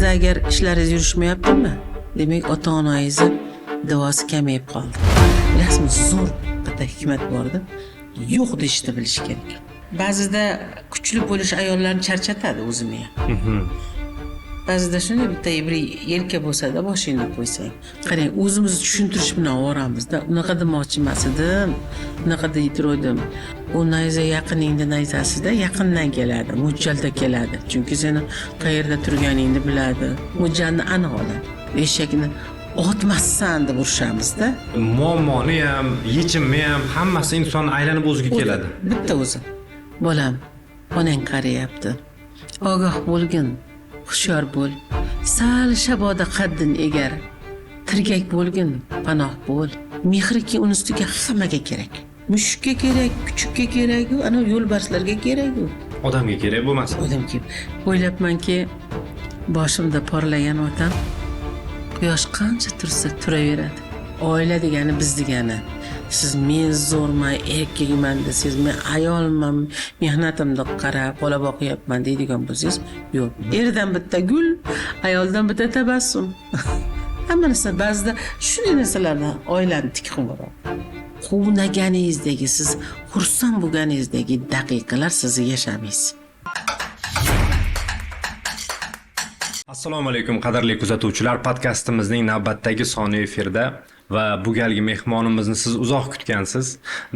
sizda agar ishlaringiz yurishmayaptimi, demak ota-onangizni duosi kamayib qoldi. Bilasizmi, zo'r bitta hikmat borda, yo'q deyishni bilish kerak. Ba'zida kuchli bo'lish ayollarni charchatadi o'zimni ham. Ba'zida shunday bitta bir yelka bo'lsa-da boshingni qo'ysang. Qarang, o'zimizni tushuntirish bilan oramizda. Unaqa demoqchi emas edim. Unaqa deytirdim. U nayza yaqiningda nayzasida yaqindan keladi, mo'ljalda keladi. Chunki seni qayerda turganingni biladi. Mo'ljalni aniq oladi. Eshakni otmassan deb urishamizda. Muammoni ham, yechimni ham hammasi inson aylanib o'ziga keladi. Bitta o'zi. Bolam, onang qarayapti. Ogoh bo'lgin. Hushyor bo'l. Sal shaboda qaddin egar. Tirgak bo'lgin, panoh bo'l. Mehriki uni ustiga hammaga kerak. Mushukka kerak, kuchukka kerak, ana yo'lbarslarga kerak. Odamga kerak bo'lmas. Odamga. O'ylabmanki, boshimda porlagan otam quyosh qancha tursa turaveradi. Oila degani biz degani. Siz men zo'rman, erkakman desangiz, men ayolman, mehnatimga qarab bola boqyapman deydigan bo'lsangiz, yo'q. Erdan bitta gul, ayoldan bitta tabassum. Hamma narsa ba'zida shunday narsalardan oilani tik qilib boradi. Quvnaganingizdagi, siz xursand bo'lganingizdagi daqiqalar sizni yashamaysiz. Assalomu alaykum qadrli kuzatuvchilar, podkastimizning navbatdagi soni efirda va bu galgi mehmonimizni siz uzoq kutgansiz.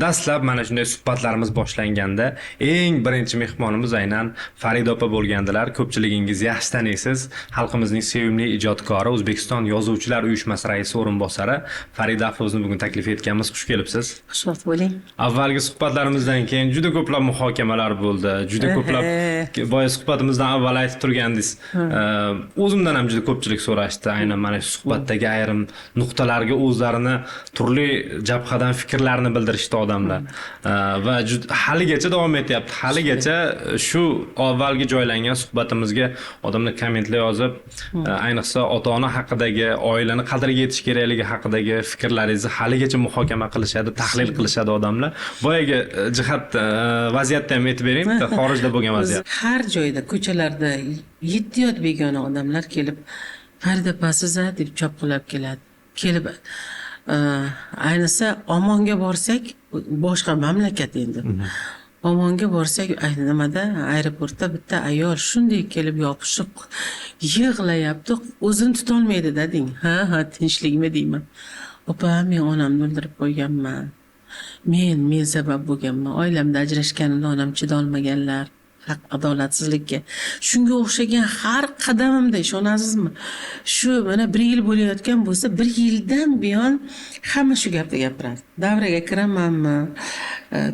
Dastlab mana shunday suhbatlarimiz boshlanganda eng birinchi mehmonimiz aynan Farida opa bo'lgandilar. Ko'pchiligingiz yaxshi taniysiz. Xalqimizning sevimli ijodkori, O'zbekiston Yozuvchilar uyushmasi raisi o'rinbosari Farida afozni bugun taklif etganmiz. Xush kelibsiz. Xushvaqt bo'ling. Avvalgi suhbatlarimizdan keyin juda ko'plab muhokamalar bo'ldi. Juda ko'plab boya suhbatimizdan avval aytib turgandingiz. O'zimdan ham juda ko'pchilik so'rashdi. Aynan mana shu suhbatdagi ayrim nuqtalarga o'zlarini turli jabhadan fikrlarini bildirishdi odamlar. Va haligacha davom etyapti. Haligacha shu avvalgi joylangan suhbatimizga odamlar kommentlar yozib, ayniqsa ota-ona haqidagi, oilani qadriga yetish kerakligi haqidagi fikrlaringizni haligacha muhokama qilishadi, tahlil qilishadi odamlar. Boyaga jihat vaziyatni ham aytib bering, xorijda bo'lgan vaziyat. Har joyda, ko'chalarda yettiyot begona odamlar kelib, Farida pasiza deb chopqilab keladi. Kelib ayniqsa Omonga borsak, boshqa mamlakat endi. Omonga borsak, nimada aeroportda bitta ayol shunday kelib yopishib yig'layapti, o'zini tuta olmaydi deng. Ha, tinchlikmi deyman. Opa, men onamni o'ldirib qo'yganman. Men sabab bo'lganman. Oilamda ajrashganimda onam chida olmaganlar. Haq adolatsizlikka. Shunga o'xshagan har qadamimda ishonasizmi? Shu mana 1 yil bo'layotgan bo'lsa, 1 yildan buyon hamma shu gapni gapiradi. Davraga kiramanmi?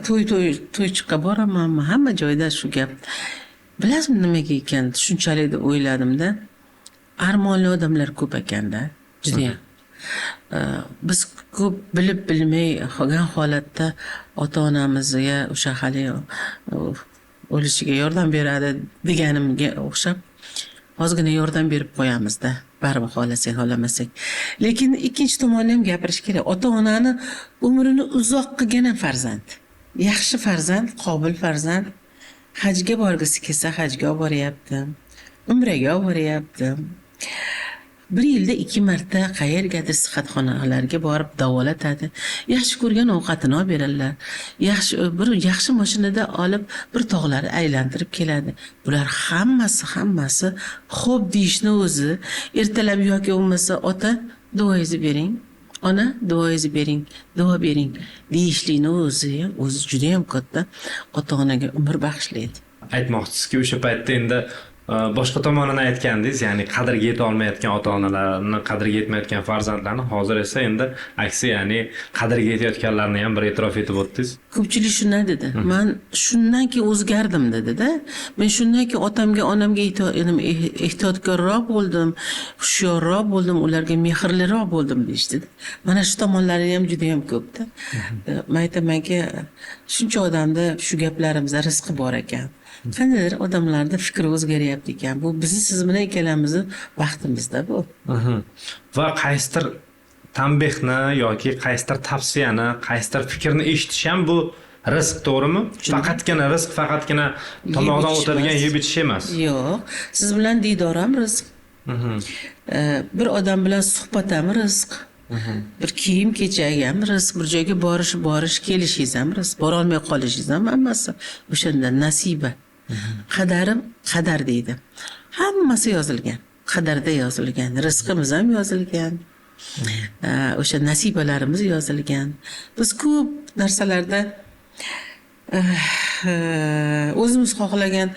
To'ychiqqa boramanmi? Hamma joyda shu gap. Bilasizmi nimaga ekan? Shunchalik deb o'yladimda. Armonli odamlar ko'p ekanda, juda ham. Biz ko'p bilib bilmay qolgan holatda ota-onamizga o'sha hali o'lishiga yordam beradi deganimga o'xshab ozgina yordam berib qo'yamizda, baribir xohlasak xohlamasak. Lekin ikkinchi tomonni ham gapirish kerak. Ota-onani umrini uzoq qilgan farzand, yaxshi farzand, qobil farzand hajga borgisi kelsa hajga olib boryapti, umraga olib boryapti. 1 yilda 2 marta qayergadir sihatxonalarga borib davolatadi. Yaxshi ko'rgan ovqatini olib beradilar. Yaxshi mashinada olib bir tog'larni aylantirib keladi. Bular hammasi xo'p deyishni o'zi, ertalab yoki bo'lmasa ota duoingizni bering, ona duoingizni bering, duo bering deyishlikni o'zi juda ham katta ota-onaga umr bag'ishlaydi. Aytmoqchisiz-ki, o'sha paytda endi boshqa tomonini aytgandingiz, ya'ni qadriga yeta olmayotgan ota-onalarni, qadriga yetmayotgan farzandlarni, hozir esa endi aksi, ya'ni qadriga yetayotganlarni ham bir e'tirof etib o'tdingiz. Ko'pchilik shunday dedi. Men shundan keyin o'zgardim dedi-da. Men shundan keyin otamga, onamga ehtiyotkorroq bo'ldim, hushyorroq bo'ldim, ularga mehrliroq bo'ldim deyishdi. Mana shu tomonlari ham juda ham ko'pda. Men aytamanki, shuncha odamda shu gaplarimizda rizqi bor ekan. Qandaydir odamlarda fikri o'zgaryapti ekan. Bu bizni siz bilan ikkalamizni vaqtimizda bu. Va qaysidir tanbehni yoki qaysidir tavsiyani, qaysidir fikrni eshitish ham bu rizq, to'g'rimi? Faqatgina rizq, faqatgina tomog'dan o'tadigan yeb ichish emas. Yo'q, siz bilan diydor ham rizq. Bir odam bilan suhbat ham rizq. Bir kiyim kechak ham rizq, bir joyga borish kelishingiz ham rizq, borolmay qolishingiz ham hammasi o'shanda nasiba. Qadar deydi. Hammasi yozilgan. Qadarda yozilgan, rizqimiz ham yozilgan. O'sha nasibalarimiz yozilgan. Biz ko'p narsalarda o'zimiz xohlagan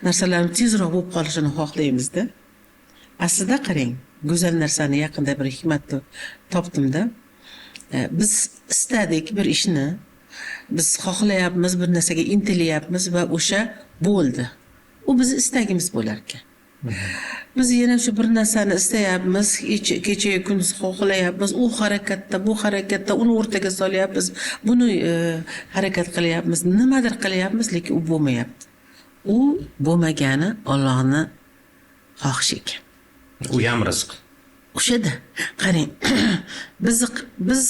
narsalarimiz tezroq bo'lib qolishini xohlaymizda. Aslida qarang, go'zal narsani yaqinda bir hikmatni topdimda. Biz istadik bir ishni, biz xohlayapmiz, bir narsaga intilyapmiz va o'sha bo'ldi. U bizning istagimiz bo'lar ekan. Biz yana shu bir narsani istayapmiz, kecha kunduz xohlayapmiz, u harakatda, bu harakatda uni o'rtaga solyapmiz, buni harakat qilyapmiz, nimadir qilyapmiz, lekin u bo'lmayapti. U bo'lmagani Allohning xohishi ekan. U ham rizq. O'shada qarang, biz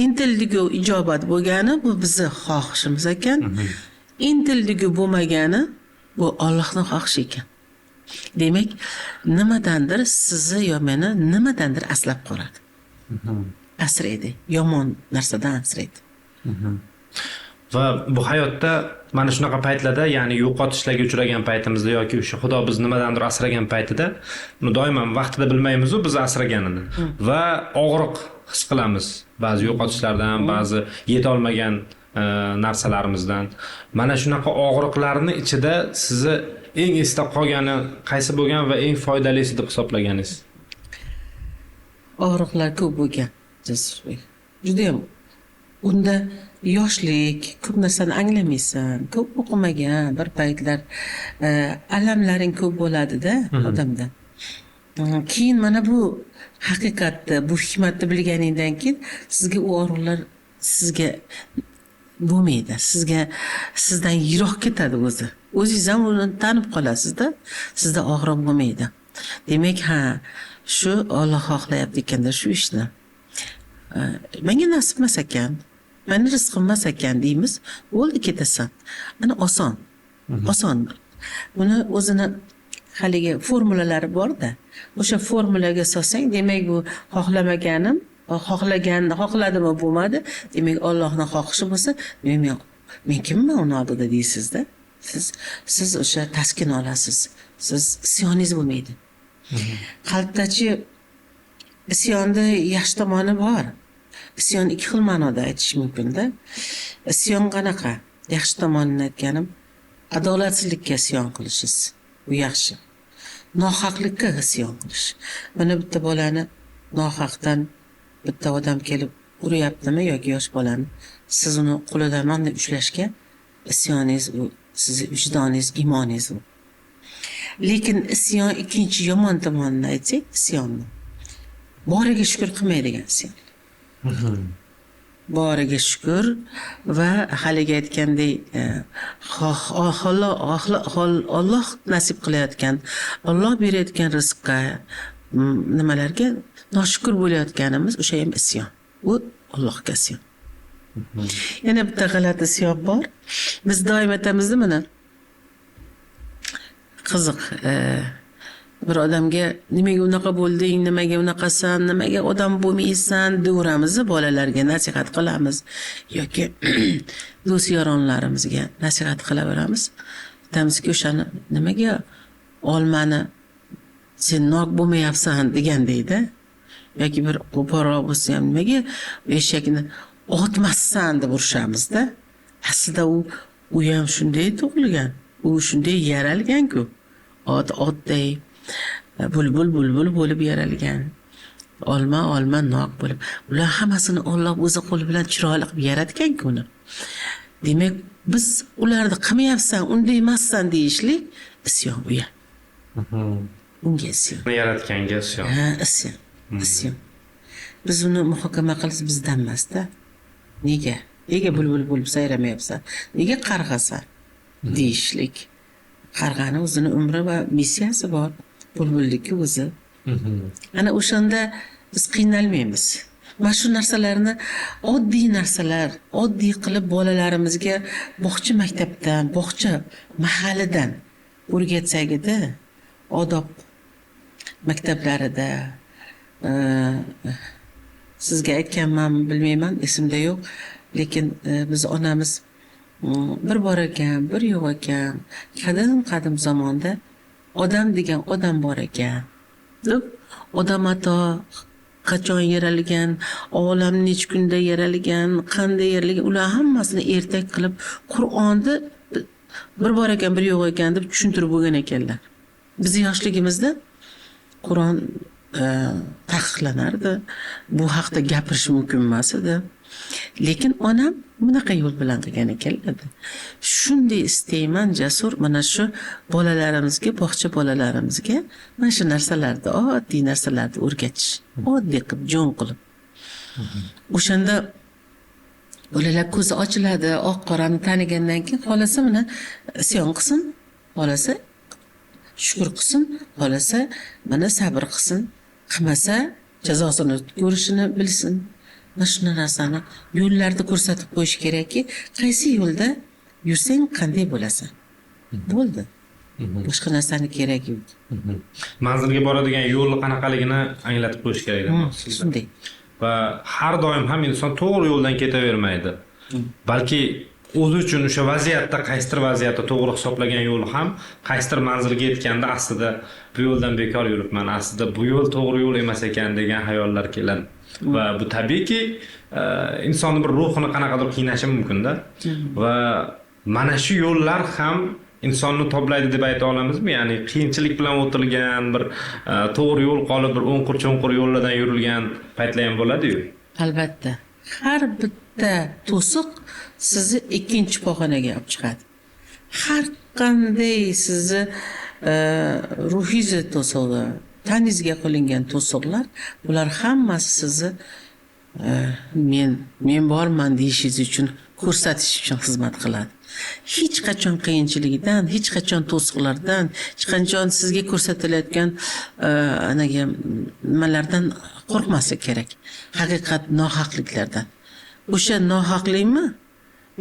intildigu ijobat bo'lgani bu bizning xohishimiz ekan. Intildigu bo'lmagani bu Allohning xohishi ekan. Demak, nimadandir sizni yo meni nimadandir aslab qoladi. Asraydi, yomon narsadan asraydi. Va bu hayotda mana shunaqa paytlarda, ya'ni yo'qotishlarga uchragan paytimizda yoki o'sha Xudo biz nimadandir asragan paytida, uni doim vaqtida bilmaymiz-ku biz asraganini. Va og'riq his qilamiz. Ba'zi yo'qotishlardan, ba'zi yeta olmagan narsalarimizdan. Mana shunaqa og'riqlarning ichida sizni eng esda qolgani qaysi bo'lgan va eng foydalisi deb hisoblaganingiz? Og'riqlar ko'p bo'lgan. Juda ham unda yoshlik, ko'p narsani anglamaysan, ko'p o'qimagan bir paytlar alamlaring ko'p bo'ladi-da odamda. Keyin mana bu haqiqatni, bu hikmatni bilganingdan keyin sizga u og'riqlar sizga bo'lmaydi. Sizdan yiroq ketadi o'zi. O'zingiz ham uni tanib qolasizda, sizda og'riq bo'lmaydi. Demak, shu Alloh xohlayapti ekanda shu ishni. Menga nasib emas ekan, meni rizqim emas ekan deymiz, bo'ldi ketasan. Ana oson. Oson. Buni o'zini haligi formulalari bor-da. O'sha formulaga solsang, demak bu xohlamaganim, xohladimi bo'lmadi. Demak Allohning xohishi bo'lsa, men kimman uni oldida deysizda. Siz o'sha taskin olasiz. Siz isyoningiz bo'lmaydi. Qalbdachi isyonda yaxshi tomoni bor. Isyon ikki xil ma'noda aytish mumkin-da. Isyon qanaqa? Yaxshi tomonini aytganim, adolatsizlikka isyon qilishingiz. Bu yaxshi. Nohaqlikka isyon qilish. Mana bitta bolani nohaqdan bitta odam kelib uryaptimi yoki yosh bolani, siz uni qo'lidan mana ushlashga isyoningiz bu, sizning vijdoningiz, imoningiz bu. Lekin isyon ikkinchi yomon tomonini aytsak, isyonni boriga shukur qilmaydigan isyon. Boriga shukur va haligi aytgandek Alloh nasib qilayotgan, Alloh berayotgan rizqqa, nimalarga noshukur bo'layotganimiz o'sha ham isyon. U Allohga isyon. Yana bitta g'alati isyon bor. Biz doim aytamizda mana qiziq, bir odamga nimaga unaqa bo'lding, nimaga unaqasan, nimaga odam bo'lmaysan deyveramiz, bolalarga nasihat qilamiz yoki do'st yoronlarimizga nasihat qilaveramiz. Aytamizki, o'shani nimaga olmani sen nok bo'lmayapsan degandayda. Yoki bir qo'polroq bo'lsa ham nimaga eshakni otmassan deb urishamizda. Aslida u ham shunday tug'ilgan. U shunday yaralgan-ku. Otday bulbul bo'lib yaralgan. Olma nok bo'lib. Ular hammasini Alloh o'zi qo'li bilan chiroyli qilib yaratgan-ku uni. Demak, biz ularni qilmayapsan, unday emassan deyishlik isyon u ham. Unga isyon. Yaratganga isyon. Isyon. Biz uni muhokama qilish bizdan emas-da. Nega bulbul bo'lib sayramayapsan? Nega qarg'asan? Deyishlik. Qarg'ani o'zini umri va missiyasi bor. Bulbullikka o'zi. Ana o'shanda biz qiynalmaymiz. Va shu narsalarni oddiy qilib bolalarimizga bog'cha maktabdan, bog'cha mahallidan o'rgatsak edi, odob maktablarida e, sizga aytganmanmi bilmayman, esimda yo'q, lekin biz onamiz bir bor ekan, bir yo'q ekan, qadim zamonda odam degan odam bor ekan deb, odam ato qachon yaralgan, olam necha kunda yaralgan, qanday yaralgan, ular hammasini ertak qilib Qur'onni bir bor ekan, bir yo'q ekan deb tushuntirib bo'lgan ekanlar. Bizni yoshligimizda Qur'on taqiqlanardi. Bu haqda gapirish mumkin emas edi. Lekin onam bunaqa yo'l bilan qilgan ekanlar. Shunday istayman jasur, mana shu bolalarimizga, bog'cha bolalarimizga mana shu narsalarni, oddiy narsalarni o'rgatish, oddiy qilib, jon qilib. O'shanda bolalar ko'zi ochiladi, oq qorani tanigandan keyin xolasa mana isyon qilsin, xolasa shukr qilsin, xolasa mana sabr qilsin, qilmasa jazosini ko'rishini bilsin. Mana shu narsani yo'llarda ko'rsatib qo'yish kerakki, qaysi yo'lda yursang qanday bo'lasan. Bo'ldi. Boshqa narsani keragi yo'q. Manzilga boradigan yo'l qanaqaligini anglatib qo'yish kerak demoqchisiz. Shunday. Va har doim ham inson to'g'ri yo'ldan ketavermaydi. Balki o'zi uchun o'sha vaziyatda, qaysidir vaziyatda to'g'ri hisoblagan yo'l ham qaysidir manzilga yetganda aslida bu yo'ldan bekor yuribman, aslida bu yo'l to'g'ri yo'l emas ekan degan xayollar keladi. Va bu tabiiyki insonni bir ruhini qanaqadir qiynashi mumkin-da. Va mana shu yo'llar ham insonni toblaydi deb ayta olamizmi? Ya'ni qiyinchilik bilan o'tilgan bir to'g'ri yo'l qolib, bir o'nqir-cho'nqir yo'llardan yurilgan paytlar ham bo'ladi-yu. Albatta. Har bitta to'siq sizni ikkinchi pog'onaga olib chiqadi. Har qanday sizni ruhingizni to'sig'i, taningizga qilingan to'siqlar, bular hammasi sizni men borman deyishingiz uchun, ko'rsatish uchun xizmat qiladi. Hech qachon qiyinchilikdan, hech qachon to'siqlardan, hech qachon sizga ko'rsatilayotgan nimalardan qo'rqmaslik kerak. Haqiqat nohaqliklardan. O'sha nohaqlikmi?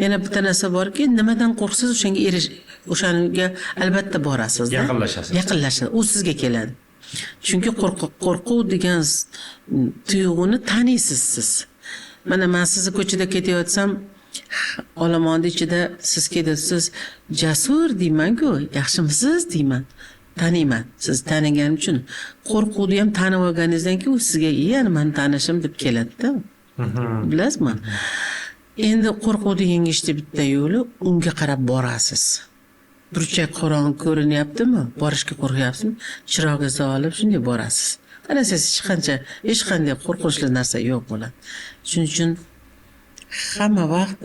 Yana bitta narsa borki, nimadan qo'rqsiz o'shanga albatta borasiz. Yaqinlashasiz. U sizga keladi. Chunki qo'rquv degan tuyg'uni taniysiz siz. Mana men sizni ko'chada ketayotsam, olomonning ichida siz ketyapsiz, jasur deyman-ku, yaxshimisiz deyman. Taniyman. Siz taniganim uchun qo'rquvni ham tanib olganingizdan keyin u sizga yana men tanishim deb keladi-da. Bilasizmi? Endi qo'rquvni yengishni bitta yo'li unga qarab borasiz. Burchak qorong'i ko'rinyaptimi? Borishga qo'rqyapsizmi? Chirog'ingizni olib shunday borasiz. Qarasangiz hech qanday qo'rqinchli narsa yo'q bo'ladi. Shuning uchun hamma vaqt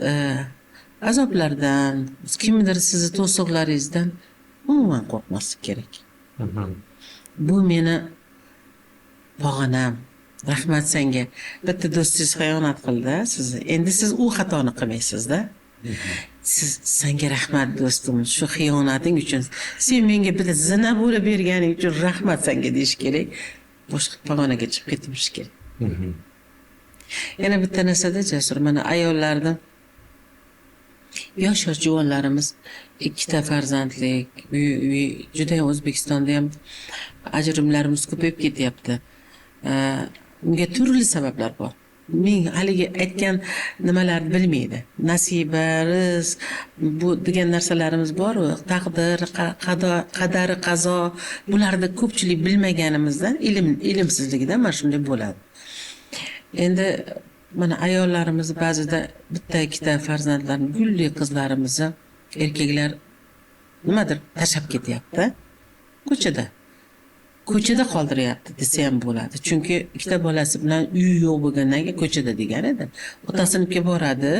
azoblardan, kimdir sizni to'siqlaringizdan umuman qo'rqmaslik kerak. Bu meni pog'onam. Rahmat senga. Bitta do'stingiz xiyonat qildi sizni. Endi siz u xatoni qilmaysiz-da. Senga rahmat do'stim, shu xiyonating uchun. Sen menga bitta zina bo'lib berganing uchun rahmat senga deyish kerak. Boshqa pog'onaga chiqib ketish kerak. Yana bitta narsada jasur, mana ayollarning yosh juvonlarimiz ikkita farzandlik, juda O'zbekistonda ham ajrimlarimiz ko'payib ketyapti. Unga turli sabablar bor. Men haligi aytgan nimalarni bilmaydi. Nasiba, rizq, bu degan narsalarimiz bor, taqdir, qadari, qazo, bularni ko'pchilik bilmaganimizdan, ilmsizligidan mana shunday bo'ladi. Endi mana ayollarimiz ba'zida bitta ikkita farzandlarni, gulli qizlarimizni erkaklar nimadir tashlab ketyapti ko'chada qoldiryapti desa ham bo'ladi. Chunki ikkita bolasi bilan uyi yo'q bo'lgandan keyin ko'chada degan edi. Otasinikiga boradi,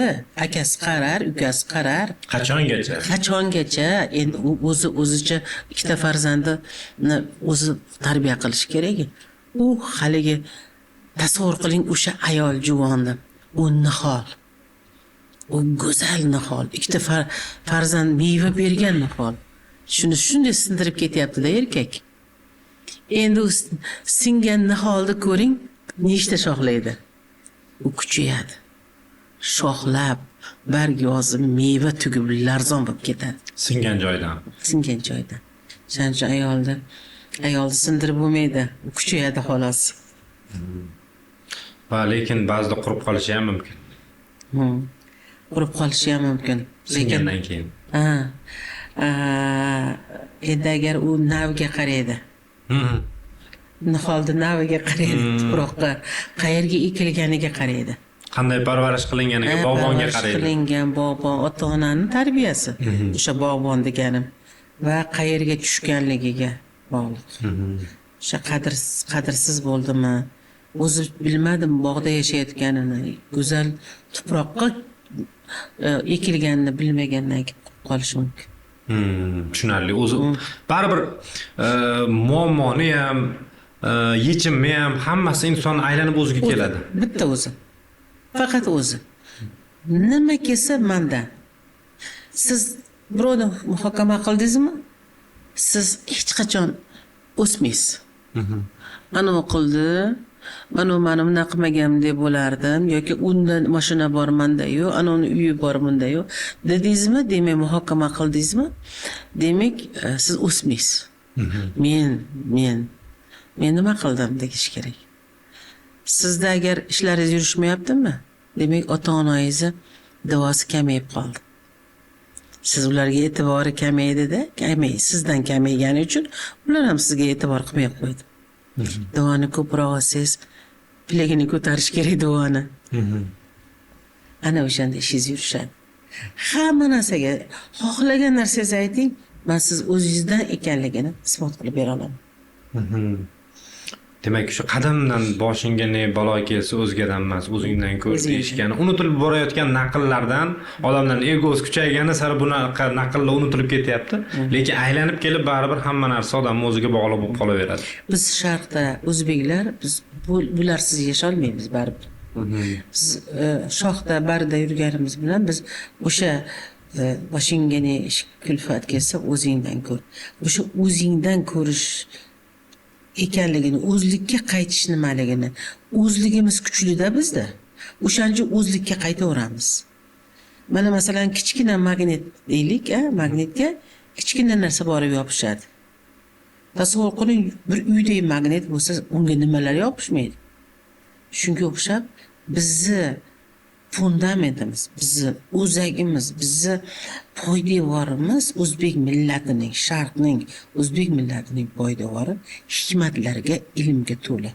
akasi qarar, ukasi qarar. Qachongacha? Endi o'zicha ikkita farzandini o'zi tarbiya qilish kerak. U haligi tasavvur qiling, o'sha ayol juvonni, u nihol. U go'zal nihol, ikkita farzand meva bergan nihol. Shuni shunday sindirib ketyapti-da erkak. Endi u singan niholni ko'ring, nechta shoxlaydi? U kuchayadi. Shoxlab, barg yozib, meva tugib, larzon bo'lib ketadi. Singan joydan. Shuning uchun ayolni ayolni sindirib bo'lmaydi, u kuchayadi xolos. Va lekin ba'zida qurib qolishi ham mumkin. Qurib qolishi ham mumkin. Singandan keyin. Ha. Endi agar u navga qaraydi. Niholda naviga qaraydi, tuproqqa, qayerga ekilganiga qaraydi. Qanday parvarish qilinganiga, bog'bonga qaraydi. Qilingan bog'bon, ota-onaning tarbiyasi. O'sha bog'bon deganim va qayerga tushganligiga bog'liq. O'sha qadrsiz bo'ldimi? O'zi bilmadim bog'da yashayotganini, go'zal tuproqqa ekilganini bilmagandan keyin qolishi mumkin. Tushunarli. O'zi baribir muammoni ham, yechimni ham hammasi inson aylanib o'ziga keladi. Bitta o'zi. Faqat o'zi. Nima kelsa manda. Siz birovni muhokama qildingizmi? Siz hech qachon o'smaysiz. Mana qildi, mana meni bunaqa qilmagan deb bo'lardim yoki undan mashina bor menda-yu, ana uni uyi bor menda-yu dedingizmi, demak muhokama qildingizmi? Demak, siz o'smaysiz. Men nima qildim deyish kerak. Sizda agar ishlaringiz yurishmayaptimi? Demak, ota-onangizni duosi kamayib qoldi. Siz ularga e'tibori kamaydi-da, sizdan kamaygani uchun ular ham sizga e'tibor qilmay qo'ydi. Duoni ko'proq olsangiz, pilagini ko'tarish kerak duoni. Ana o'shanda ishingiz yurishadi. Hamma narsaga xohlagan narsangizni ayting, men siz o'zingizdan ekanligini isbot qilib bera olaman. Demak, shu qadimdan boshingga ne balo kelsa o'zgadan emas, o'zingdan ko'r deyishgani, unutilib borayotgan naqllardan odamlarning egosi kuchaygani sari bunaqa naqllar unutilib ketyapti. Lekin aylanib kelib baribir hamma narsa odamning o'ziga bog'liq bo'lib qolaveradi. Biz sharqda o'zbeklar biz bularsiz yasha olmaymiz baribir. Biz shohda barda yurganimiz bilan biz o'sha boshingga ne ish kulfat kelsa o'zingdan ko'r. O'sha o'zingdan ko'rish ekanligini, o'zlikka qaytish nimaligini, o'zligimiz kuchli-da bizda. O'shancha o'zlikka qaytaveramiz. Mana masalan kichkina magnet deylik, magnetga kichkina narsa borib yopishadi. Tasavvur qiling, bir uydagi magnet bo'lsa, unga nimalar yopishmaydi. Shunga o'xshab bizni fundamentimiz, bizni o'zagimiz, bizni poydevorimiz o'zbek millatining, sharqning, o'zbek millatining poydevori hikmatlarga, ilmga to'la.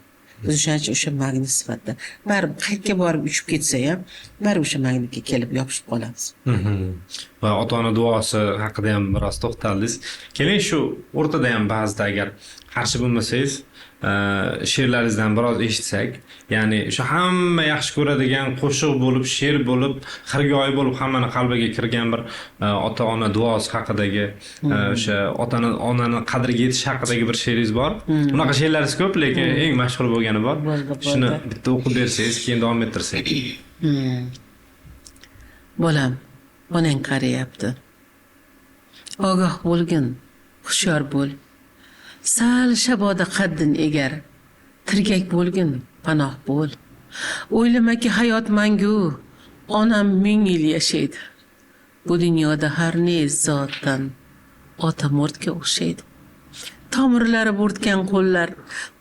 Biz o'sha magnet sifatida baribir qayerga borib uchib ketsa ham, baribir o'sha magnetga kelib yopishib qolamiz. Va ota-ona duosi haqida ham biroz to'xtaldingiz. Keling shu o'rtada ham ba'zida agar qarshi bo'lmasangiz, she'rlaringizdan biroz eshitsak, ya'ni shu hamma yaxshi ko'radigan qo'shiq bo'lib, she'r bo'lib, xirgoyi bo'lib hammani qalbiga kirgan bir ota-ona duosi haqidagi, o'sha onani qadriga yetish haqidagi bir she'ringiz bor. Unaqa she'rlaringiz ko'p, lekin eng mashhur bo'lgani bor. Shuni bitta o'qib bersangiz, keyin davom ettirsak. Bolam, onang qarayapti. Ogoh bo'lgin, hushyor bo'l. Sal shaboda qaddin egar, tirgak bo'lgin, panoh bo'l. O'ylamaki hayot mangu, onam 1000 yil yashaydi. Bu dunyoda har ne zotdan ota murdga o'xshaydi. Tomirlari bo'rtgan qo'llar,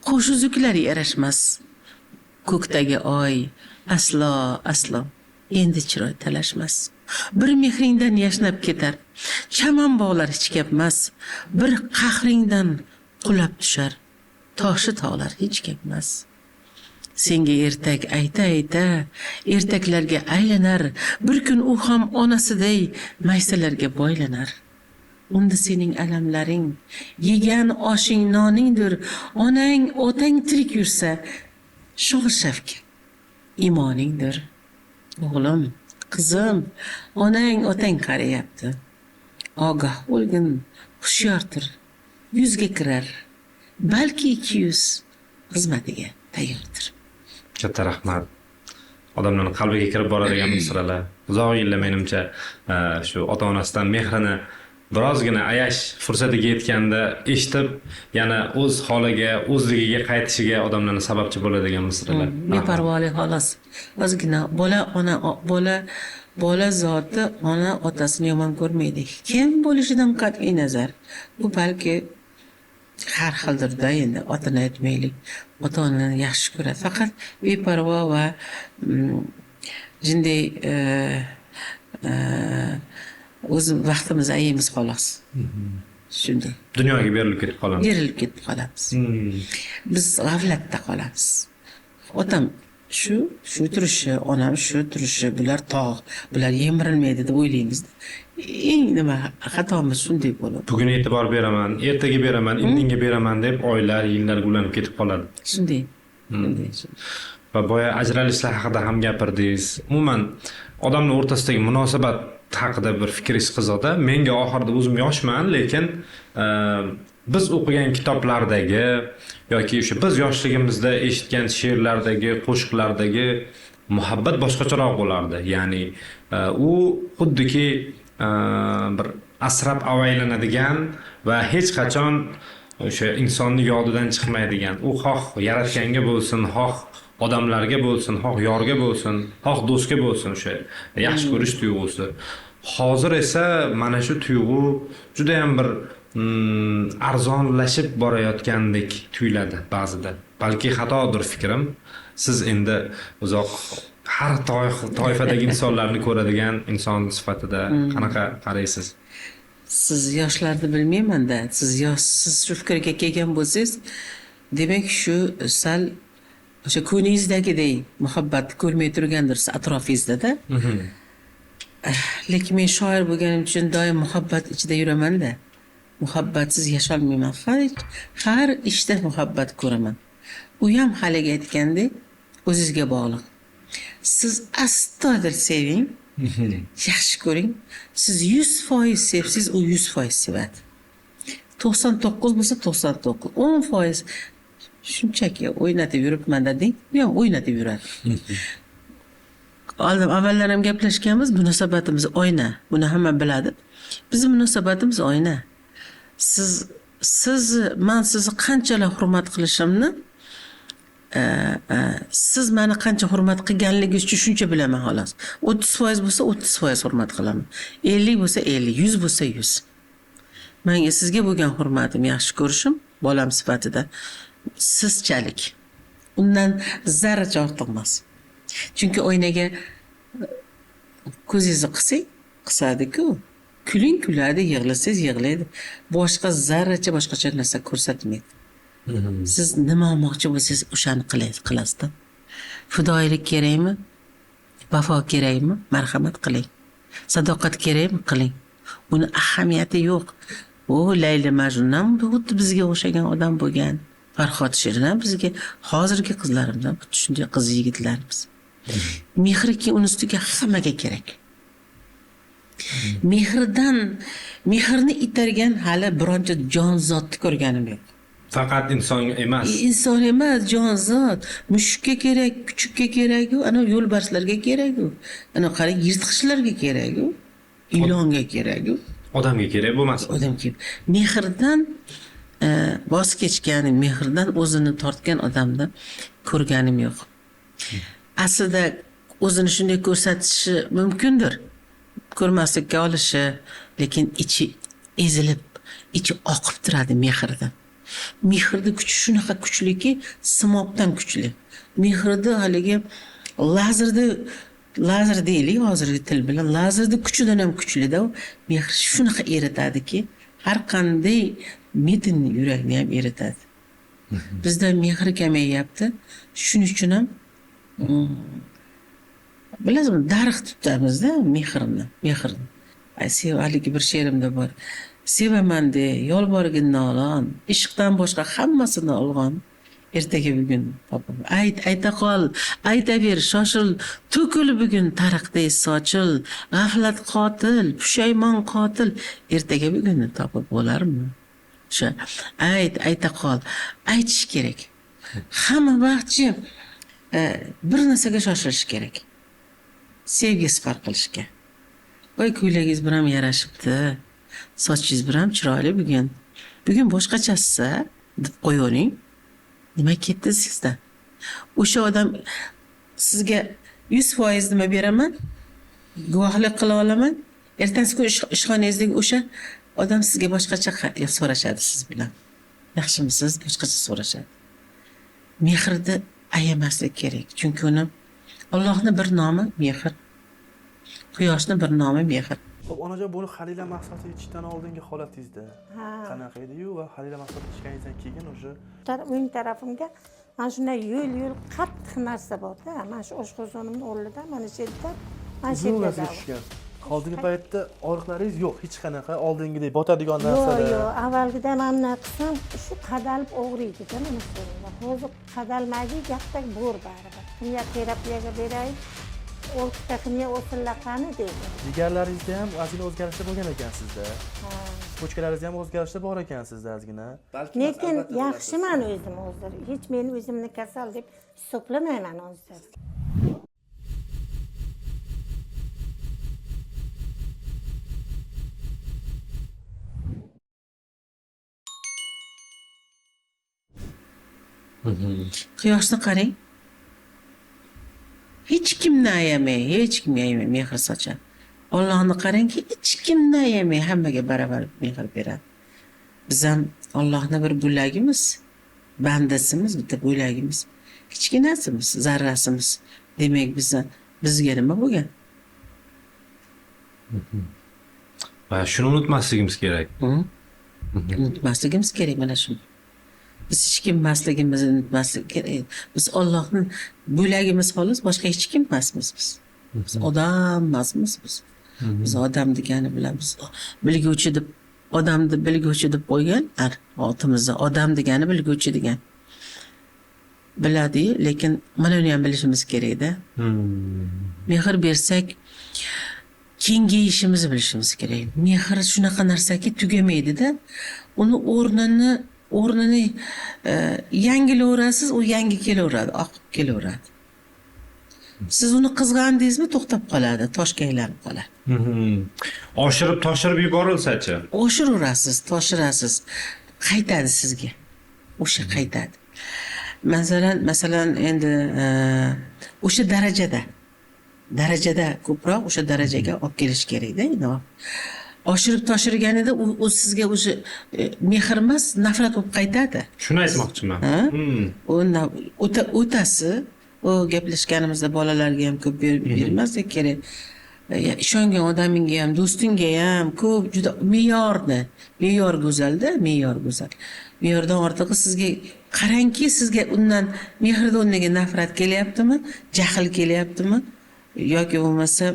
qo'sh uzuklar yarashmas. Ko'kdagi oy aslo endi chiroy talashmas. Bir mehringdan yashnab ketar, chaman bog'lar hech gapmas. Bir qahringdan qulab tushar, toshi tog'lar hech gapmas. Senga ertak ayta ertaklarga aylanar, bir kun u ham onasiday maysalarga boylanar. Unda sening alamlaring, yegan oshing noningdir. Onang, otang tirik yursa, sho'x-shafkat iymoningdir. O'g'lim, qizim, onang, otang qarayapti. Ogoh bo'lgin, hushyordir. Yuzga kirar, balki 200 xizmatiga tayyordir. Katta rahmat. Odamlarning qalbiga kirib boradigan misralar. Uzoq yillar menimcha shu ota-onasidan mehrini birozgina ayash fursatiga yetganda eshitib, yana o'z holiga, o'zligiga qaytishiga odamlarning sababchi bo'ladigan misralar. Beparvolik xolos. Ozgina bola zoti ona otasini yomon ko'rmaydi. Kim bo'lishidan qat'iy nazar. Bu balki har xildirda endi otini aytmaylik. Ota-onani yaxshi ko'radi. Faqat beparvo va jinday o'z vaqtimizni ayaymiz xolos. Shunday. Dunyoga berilib ketib qolamiz. Berilib ketib qolamiz. Biz g'aflatda qolamiz. Otam shu turishi, onam shu turishi, bular tog', bular yemirilmaydi deb o'ylaymiz. Eng nima xatomiz shunday bo'ladi. Bugun e'tibor beraman, ertaga beraman, indinga beraman deb oylar, yillar ulanib ketib qoladi. Shunday. Va boya ajralishlar haqida ham gapirdingiz. Umuman odamlar o'rtasidagi munosabat haqida bir fikringiz qiziqdi. Menga oxirida o'zim yoshman, lekin biz o'qigan kitoblardagi yoki o'sha biz yoshligimizda eshitgan she'rlardagi, qo'shiqlardagi muhabbat boshqacharoq bo'lardi. Ya'ni u xuddiki bir asrab avaylanadigan va hech qachon o'sha insonni yodidan chiqmaydigan. U xoh yaratganga bo'lsin, xoh odamlarga bo'lsin, xoh yorga bo'lsin, xoh do'stga bo'lsin, o'sha yaxshi ko'rish tuyg'usi. Hozir esa mana shu tuyg'u juda ham bir arzonlashib borayotgandek tuyuladi ba'zida. Balki xatodir fikrim. Siz endi uzoq har toifadagi insonlarni ko'radigan inson sifatida qanaqa qaraysiz? Siz yoshlarni bilmayman-da. Siz shu fikrga kelgan bo'lsangiz, demak shu sal o'sha ko'nglingizdagidek muhabbatni ko'rmay turgandirsiz atrofingizda-da. Lekin men shoir bo'lganim uchun doim muhabbat ichida yuraman-da. Muhabbatsiz yasholmayman. Har ishda muhabbat ko'raman. U ham haligi aytgandek o'zingizga bog'liq. Siz astoydil seving, yaxshi ko'ring. Siz 100% sevsiz, u 100% sevadi. 99 bo'lsa 99, 10% shunchaki o'ynatib yuribman deng, u ham o'ynatib yuradi. Avvallar ham gaplashganmiz, munosabatimiz oyna. Buni hamma biladi. Bizning munosabatimiz oyna. Men sizni qanchalar hurmat qilishimni siz meni qancha hurmat qilganligingiz uchun shuncha bilaman xolos. 30% bo'lsa 30% hurmat qilaman. 50 bo'lsa 50, 100 bo'lsa 100. Menga sizga bo'lgan hurmatim, yaxshi ko'rishim bolam sifatida sizchalik. Undan zarracha ortiq emas. Chunki oynaga ko'zingizni qising, qisadi-ku. Kuling kuladi, yig'lasangiz yig'laydi. Boshqa zarracha boshqacha narsa ko'rsatmaydi. Siz nima olmoqchi bo'lsangiz o'shani qilasizda. Fidoyilik kerakmi? Vafo kerakmi? Marhamat qiling. Sadoqat kerakmi? Qiling. Buni ahamiyati yo'q. O Layli Majnun xuddi bizga o'xshagan odam bo'lgan. Farhod Shirin bizga hozirgi qizlarimizdan shunday qiz yigitlarimiz. Mehrki uni ustiga hammaga kerak. Mehrni itargan hali bironta jonzotni ko'rganim yo'q. Faqat insonga emas. Inson emas, jonzot. Mushukka kerak, kuchukka kerak-ku, ana yo'lbarslarga kerak-ku. Ana qarang, yirtqichlarga kerak-ku, ilonga kerak-ku. Odamga kerak bo'lmas. Odamga. Mehrdan voz kechgan, mehrdan o'zini tortgan odamni ko'rganim yo'q. Aslida o'zini shunday ko'rsatishi mumkindir. Ko'rmaslikka olishi, lekin ichi ezilib, ichi oqib turadi mehrdan. Mehrning kuchi shunaqa kuchliki, simobdan kuchli. Mehrni haligi lazer deylik hozirgi til bilan, lazerning kuchidan ham kuchli-da. Mehr shunaqa eritadiki, har qanday metin yurakni ham eritadi. Bizda mehr kamayyapti. Shuning uchun ham bilasizmi, daraxt tutamiz-da mehrni. Haligi bir she'rimda bor. Sevaman de, yolborgin nolon, ishqdan boshqa hammasini olg'on. Ertaga bugun topib. Ayta qol, aytaver, shoshil, to'kil bugun tariqday sochil, g'aflat qotil, pushaymon qotil, ertaga bugunni topib bo'larmi? O'sha ayta qol, aytish kerak. Hamma vaqtchi bir narsaga shoshilish kerak. Sevgi isbot qilishga. Voy, ko'ylagingiz bilan yarashibdi. Sochingiz bilan chiroyli bugun. Bugun boshqachasiz deb qo'yavering. Nima ketdi sizda? O'sha odam sizga 100% nima beraman? Guvohlik qila olaman. Ertasi kun ishxonangizdagi o'sha odam sizga boshqacha so'rashadi siz bilan. yaxshimisiz, boshqacha so'rashadi. Mehrni ayamaslik kerak, chunki uni Allohning bir nomi mehr, quyoshning bir nomi mehr. Xo'p, onajon, buni Halila maqsadga yetishdan oldingi holatingizda qanaqa edi-yu va Halila maqsadga yetishganingizdan keyin o'sha o'ng tarafimga mana shunday yo'l qattiq narsa bor-da. Mana shu oshqozonimning oldida, mana shu yerda, mana shu uzun yerda. tushgan. Hozirgi paytda og'riqlaringiz yo'q, hech qanaqa oldingidek botadigan narsalar. Yo'q, avvalgida mana bunaqa qilsam shu qadalib og'riydi-da mana shu yerda. Hozir qadalmaydi, gapdak bor baribir. Kimyo terapiyaga beray, oltita kimyo o'sillaqani deydi. Jigarlaringizda ham ozgina o'zgarishlar bo'lgan ekan sizda. Pochkalaringizda ham o'zgarishlar bor ekan sizda ozgina. Lekin yaxshiman o'zim hozir. Hech men o'zimni kasal deb hisoblamayman hozir. Quyoshni qarang. Hech kimni ayamay, hech kimga ayamay mehr sochadi. Allohni qarangki, hech kimni ayamay hammaga baravar mehr beradi. Biz ham Allohning bir bo'lagimiz, bandasimiz, bitta bo'lagimiz. Kichkinasimiz, zarrasimiz. Demak, bizga nima bo'lgan? Va shuni unutmasligimiz kerak. Unutmasligimiz kerak mana shuni. Biz hech kim emasligimizni unutmaslik kerak. Biz Allohning bo'lagimiz xolos, boshqa hech kim emasmiz biz. Biz odam emasmiz biz. Biz odam degani bilan biz bilguvchi deb odamni bilguvchi deb qo'ygan, otimizda odam degani bilguvchi degan. Biladi, lekin mana uni ham bilishimiz kerak-da. Mehr bersak kengayishimizni bilishimiz kerak. Mehr shunaqa narsaki tugamaydi-da. Uni o'rnini yangilaverasiz, u yangi kelaveradi, oqib kelaveradi. Siz uni qizg'andingizmi, to'xtab qoladi, toshga aylanib qoladi. Oshirib toshirib yuborilsa-chi? Oshiraverasiz, toshirasiz, qaytadi sizga. O'sha qaytadi. Masalan endi o'sha darajada ko'proq o'sha darajaga olib kelish kerak-da, endi. Oshirib toshirganida u sizga o'sha mehr emas, nafrat bo'lib qaytadi. Shuni aytmoqchiman. O'tasi, u gaplashganimizda bolalarga ham ko'p bermaslik kerak. Ishongan odamingga ham, do'stingga ham ko'p juda me'yor go'zalda, me'yor go'zal. Me'yordan ortig'i sizga qarangki, sizga undan mehrdan o'rniga nafrat kelyaptimi, jahl kelyaptimi yoki bo'lmasa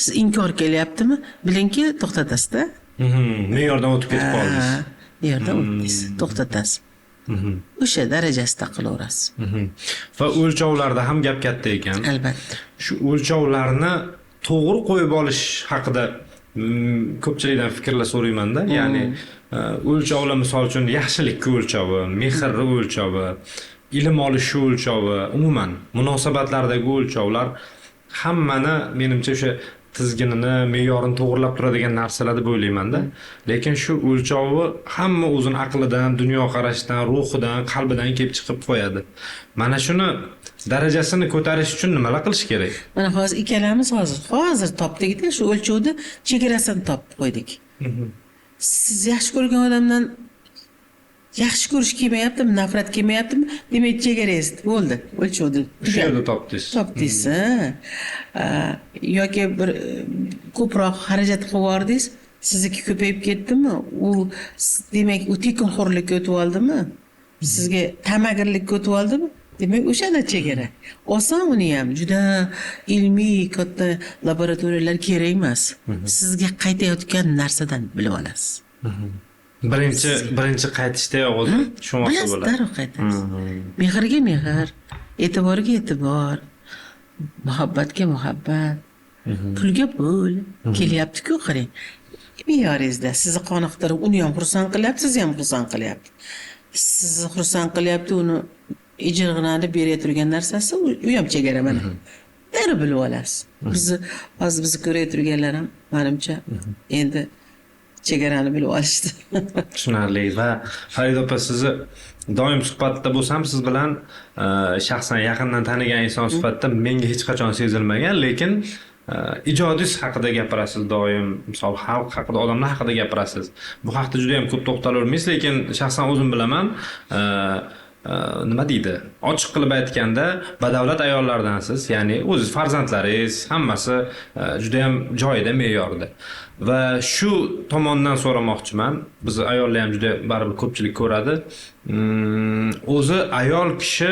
siz inkor kelyaptimi? Bilingki, to'xtatasiz-da. Me'yordan o'tib ketib qoldingiz. Me'yordan o'tdingiz, to'xtatasiz. O'sha darajasida qilaverasiz. Va o'lchovlarda ham gap katta ekan. Albatta. Shu o'lchovlarni to'g'ri qo'yib olish haqida ko'pchilikdan fikrlar so'rayman-da. Ya'ni o'lchovlar misol uchun yaxshilikka o'lchovi, mehrni o'lchovi, ilm olish o'lchovi, umuman munosabatlardagi o'lchovlar hammani menimcha o'sha tizginini, me'yorini to'g'rilab turadigan narsalar deb o'ylayman-da. Lekin shu o'lchovi hamma o'zini aqlidan, dunyoqarashidan, ruhidan, qalbidan kelib chiqib qo'yadi. Mana shuni darajasini ko'tarish uchun nimalar qilish kerak? Mana hozir ikkalamiz hozir topdik-da, shu o'lchovni chegarasini topib qo'ydik. Siz yaxshi ko'rgan odamdan yaxshi ko'rish kelmayaptimi, nafrat kelmayaptimi? Demak, chegarangiz bo'ldi. O'lchovni Shu yerda topdingiz. Topdingiz. Yoki bir ko'proq xarajat qilib yubordingiz, sizniki ko'payib ketdimi? U demak, u tekinxo'rlikka o'tib oldimi? Sizga tamagirlikka o'tib oldimi? Demak, o'shada chegara. Oson uni ham juda ilmiy katta laboratoriyalar kerak emas. Sizga qaytayotgan narsadan bilib olasiz. Birinchi qaytishda o'zi tushunmoqchi bo'ladi. Darrov qaytasiz. Mehrga mehr, e'tiborga e'tibor, muhabbatga muhabbat, pulga pul kelyapti-ku, qarang. Me'yoringizda sizni qoniqtirib, uni ham xursand qilyapti, sizni ham xursand qilyapti. Sizni xursand qilyapti, uni ijirg'anib berib turgan narsasi, u ham chegara mana. Darrov bilib olasiz. Bizni ko'rib turganlar ham menimcha endi chegarani bilib olishdi. Tushunarli. Va Farida opa, sizni doim suhbatda bo'lsam, siz bilan shaxsan yaqindan tanigan inson sifatida menga hech qachon sezilmagan, lekin ijodingiz haqida gapirasiz doim, misol xalq haqida, odamlar haqida gapirasiz. Bu haqda juda ham ko'p to'xtalolmaysiz, lekin shaxsan o'zim bilaman, nima deydi? Ochiq qilib aytganda, badavlat ayollardansiz, ya'ni o'ziz farzandlaringiz hammasi juda ham joyida, me'yorida. Va shu tomondan so'ramoqchiman. Biz ayollar ham juda baribir ko'pchilik ko'radi. O'zi ayol kishi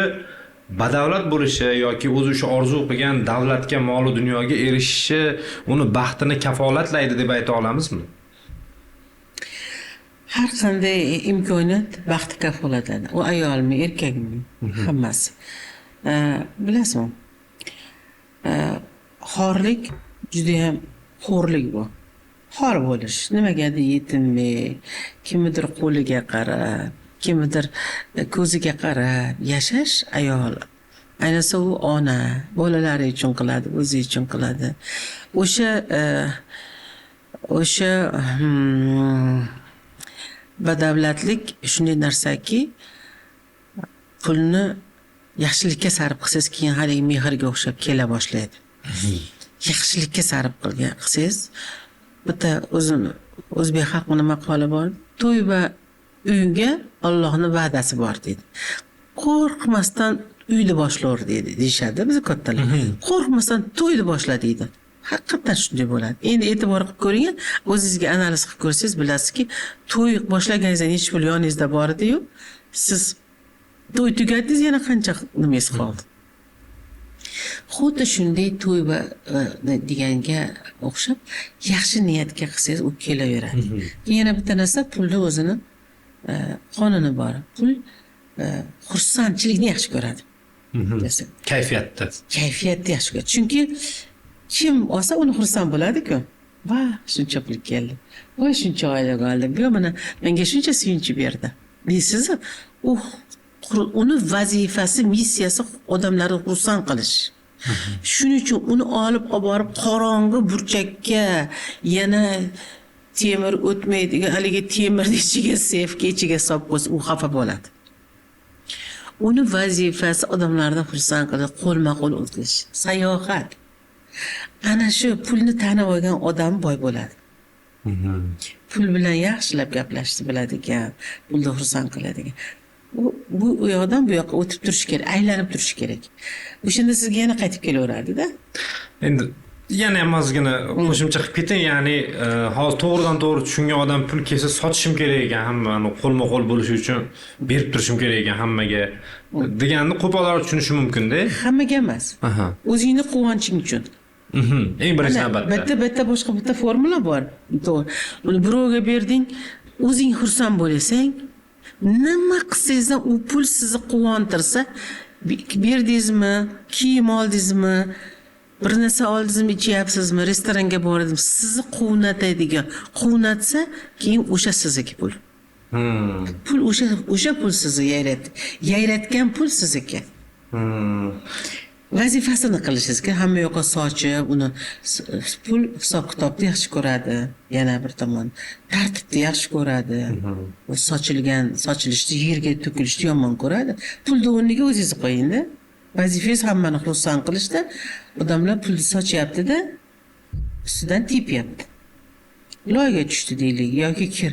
badavlat bo'lishi yoki o'zi o'sha orzu qilgan davlatga, mol dunyoga erishishi uni baxtini kafolatlaydi deb ayta olamizmi? Har qanday imkoniyat baxtni kafolatlaydi. U ayolmi, erkakmi, hammasi. Bilasizmi? Xorlik juda ham xo'rlik bu. Xor bo'lish, nimagadir yetinmay, kimnidir qo'liga qarab, kimnidir ko'ziga qarab yashash ayol. Ayniqsa u ona, bolalari uchun qiladi, o'zi uchun qiladi. O'sha badavlatlik shunday narsaki, pulni yaxshilikka sarf qilsangiz, keyin haligi mehrga o'xshab kela boshlaydi. Yaxshilikka sarf qilsangiz, bitta o'zbek xalqining maqoli bor. To'y va uyga Allohning va'dasi bor deydi. Qo'rqmasdan uyni boshlar deyishadi biz kattalar. Qo'rqmasdan to'yni boshla deydi. Haqiqatan shunday bo'ladi. Endi e'tibor qilib ko'ring, o'zingizga analiz qilib ko'rsangiz bilasizki, to'y boshlaganingizda necha pul yoningizda bor edi-yu, siz to'y tugatdingiz, yana qancha nimangiz qoldi. Xuddi shunday to'y va deganga o'xshab yaxshi niyatga qilsangiz u kelaveradi. Yana bitta narsa, pulni o'zini qonuni bor. Pul xursandchilikni yaxshi ko'radi. Kayfiyatni yaxshi ko'radi. Chunki kim olsa uni xursand bo'ladi-ku. Va shuncha pul keldi. Voy shuncha oilaga oldim. Bu mana menga shuncha suyunchi berdi. Deysiz, uni vazifasi, missiyasi odamlarni xursand qilish. Shuning uchun uni olib borib qorong'i burchakka, yana temir o'tmaydigan haligi temirni ichiga, sefga ichiga solib qo'ysa, u xafa bo'ladi. Uni vazifasi odamlarni xursand qilib, qo'lma-qo'l o'tkazish, sayohat. Ana shu pulni tanib olgan odam boy bo'ladi. Pul bilan yaxshilab gaplashishni biladigan, pulni xursand qiladigan. Bu yoqdan bu yoqqa o'tib turish kerak, aylanib turish kerak. O'shanda sizga yana qaytib kelaveradi-da. Endi yana ham ozgina qo'shimcha qilib keting, ya'ni hozir to'g'ridan-to'g'ri tushungan odam pul kelsa sotishim kerak ekan, hammani qo'lma-qo'l bo'lishi uchun berib turishim kerak ekan hammaga deganni qo'pollar tushunishi mumkin-da. Hammaga emas. O'zingning quvonching uchun. Eng birinchi navbatda. Bitta boshqa bitta formula bor. Uni birovga berding, o'zing xursand bo'lasang, nima qilsangiz ham u pul sizni quvontirsa, berdingizmi, kiyim oldingizmi, bir narsa oldingizmi, ichyapsizmi, restoranga bordingizmi, sizni quvnatsa, keyin o'sha sizniki pul. Pul o'sha pul sizni yayratgan pul sizniki. Vazifasini qilishingiz kerak, hamma yoqqa sochib, uni pul hisob-kitobni yaxshi ko'radi, yana bir tomon tartibni yaxshi ko'radi. U sochilishni, yerga to'kilishni yomon ko'radi. Pulni o'rniga o'zingiz qo'ying-da. Vazifangiz hammani xursand qilishda, odamlar pulni sochyapti-da, ustidan tepyapti. Loyga tushdi deylik yoki kir.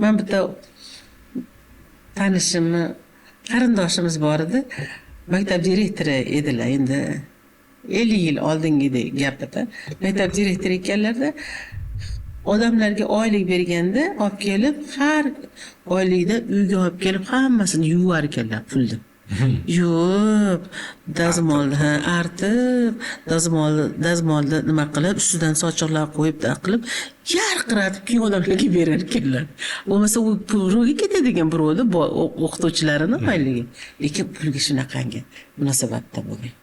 Men bitta tanishimni qarindoshimiz bor edi. Maktab direktori edilar, endi 50 yil oldingi gapda. Maktab direktori ekanlarda odamlarga oylik berganda olib kelib, har oylikda uyga olib kelib hammasini yuvar ekanlar pulni. Yuvib, dazmolni artib, dazmolni nima qilib, ustidan sochiqlar qo'yib, qilib, yarqiratib keyin odamlarga berar ekanlar. Bo'lmasa u pulga ketadigan birovni o'qituvchilarini oyligi. Lekin pulga shunaqangi munosabatda bo'lgan.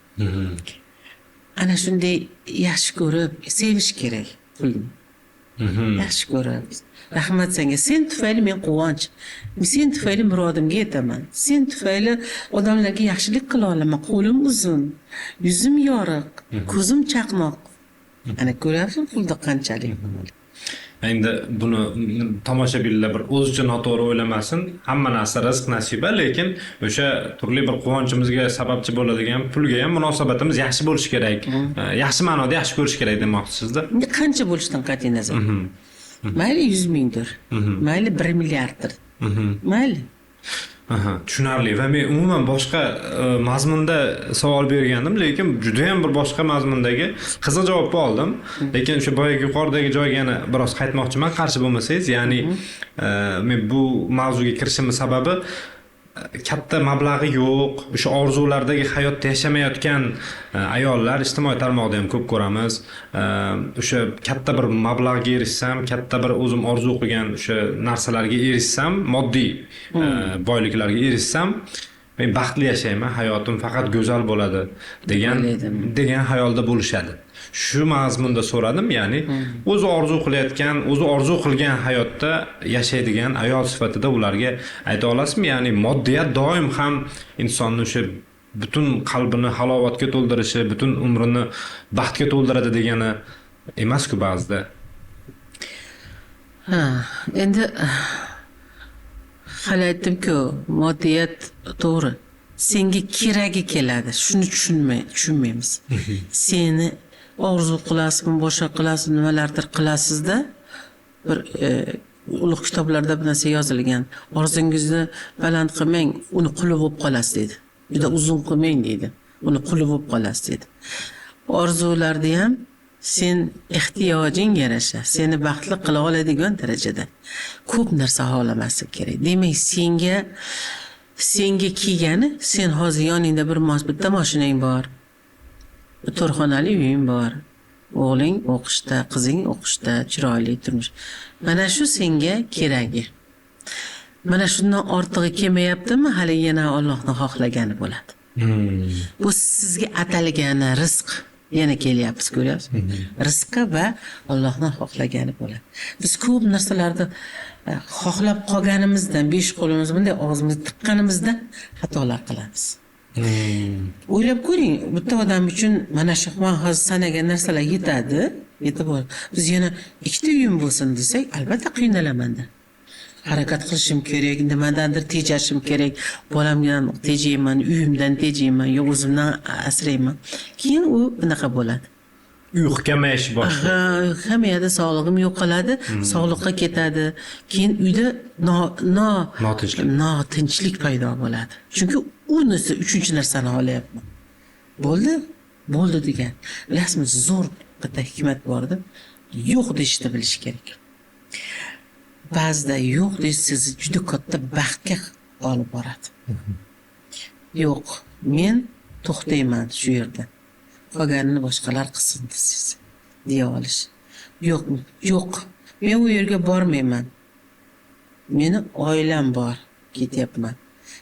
Ana shunday yaxshi ko'rib, sevish kerak pulni. Yaxshi ko'rib. Rahmat senga, sen tufayli men quvonch. Sen tufayli murodimga yetaman. Sen tufayli odamlarga yaxshilik qila olaman. Qo'lim uzun, yuzim yoriq, ko'zim chaqnoq. Ana ko'ryapsizmi pulda qanchalik? Endi buni tomoshabinlar bir o'zicha noto'g'ri o'ylamasin. Hamma narsa rizq nasiba, lekin o'sha turli bir quvonchimizga sababchi bo'ladigan pulga ham munosabatimiz yaxshi bo'lishi kerak. Yaxshi ma'noda yaxshi ko'rish kerak demoqchisizda. Endi qancha bo'lishidan qat'iy nazar. Mayli 100 mingdir. Mayli 1 milliarddir. Mayli. Aha, tushunarli. Va men umuman boshqa mazmunda savol bergandim, lekin juda ham bir boshqa mazmundagi qiziq javobni oldim. Lekin o'sha boyagi yuqoridagi joyga yana biroz qaytmoqchiman, qarshi bo'lmasangiz. Ya'ni men bu mavzuga kirishimning sababi katta mablag'i yo'q, o'sha orzulardagi hayotda yashamayotgan ayollar ijtimoiy tarmoqda ham ko'p ko'ramiz. O'sha katta bir mablag'ga erishsam, katta bir o'zim orzu qilgan o'sha narsalarga erishsam, moddiy boyliklarga erishsam, men baxtli yashayman, hayotim faqat go'zal bo'ladi degan xayolda bo'lishadi. Shu mazmunda so'radim, ya'ni o'zi orzu qilayotgan, o'zi orzu qilgan hayotda yashaydigan ayol sifatida ularga ayta olasizmi? Ya'ni moddiyat doim ham insonni o'sha butun qalbini halovatga to'ldirishi, butun umrini baxtga to'ldiradi degani emas-ku ba'zida. Ha, endi hali aytdim-ku, moddiyat to'g'ri. Senga keragi keladi. Shuni tushunmaymiz. Seni orzu qilasizmi, boshqa qilasizmi, nimalardir qilasizda, bir ulug' kitoblarda bu narsa yozilgan. Orzungizni baland qilmang, uni quli bo'lib qolasiz dedi. Juda uzun qilmang dedi. Uni quli bo'lib qolasiz dedi. Orzularni ham sen ehtiyojing yarasha, seni baxtli qila oladigan darajada ko'p narsa xohlamaslik kerak. Demak, senga kelgani, sen hozir yoningda bitta mashinang bor. To'rxonali uying bor. O'g'ling o'qishda, qizing o'qishda, chiroyli turmush. Mana shu senga keragi. Mana shundan ortig'i kelmayaptimi? Hali yana Allohning xohlagani bo'ladi. Bu sizga atalgani rizq. Yana kelyapmiz, ko'ryapsizmi? Rizqi va Allohning xohlagani bo'ladi. Biz ko'p narsalarni xohlab qolganimizdan, besh qo'limiz bunday og'zimizga tiqqanimizdan xatolar qilamiz. O'ylab ko'ring, bitta odam uchun mana shu hozir sanagan narsalar yetadi, yetib bo'ladi. Biz yana ikkita uyim bo'lsin desak, albatta qiynalaman-da. Harakat qilishim kerak, nimadandir tejashim kerak, bolamdan tejayman, uyimdan tejayman, yo o'zimdan asrayman. Keyin u bunaqa bo'ladi. Uyqu kamayishi boshlaydi. Kamayadi, sog'lig'im yo'qoladi, sog'liqqa ketadi. Keyin uyda notinchlik paydo bo'ladi. Chunki unisi uchinchi narsani olyapman. Bo'ldi degan. Bilasizmi, zo'r bitta hikmat bor-da. Yo'q deshni bilish kerak. Ba'zida yo'q deyish sizni juda katta baxtga olib boradi. Yo'q, men to'xtayman shu yerda. Qolganini boshqalar qilsin siz deya olish. Yo'q. Men u yerga bormayman. Meni oilam bor, ketyapman.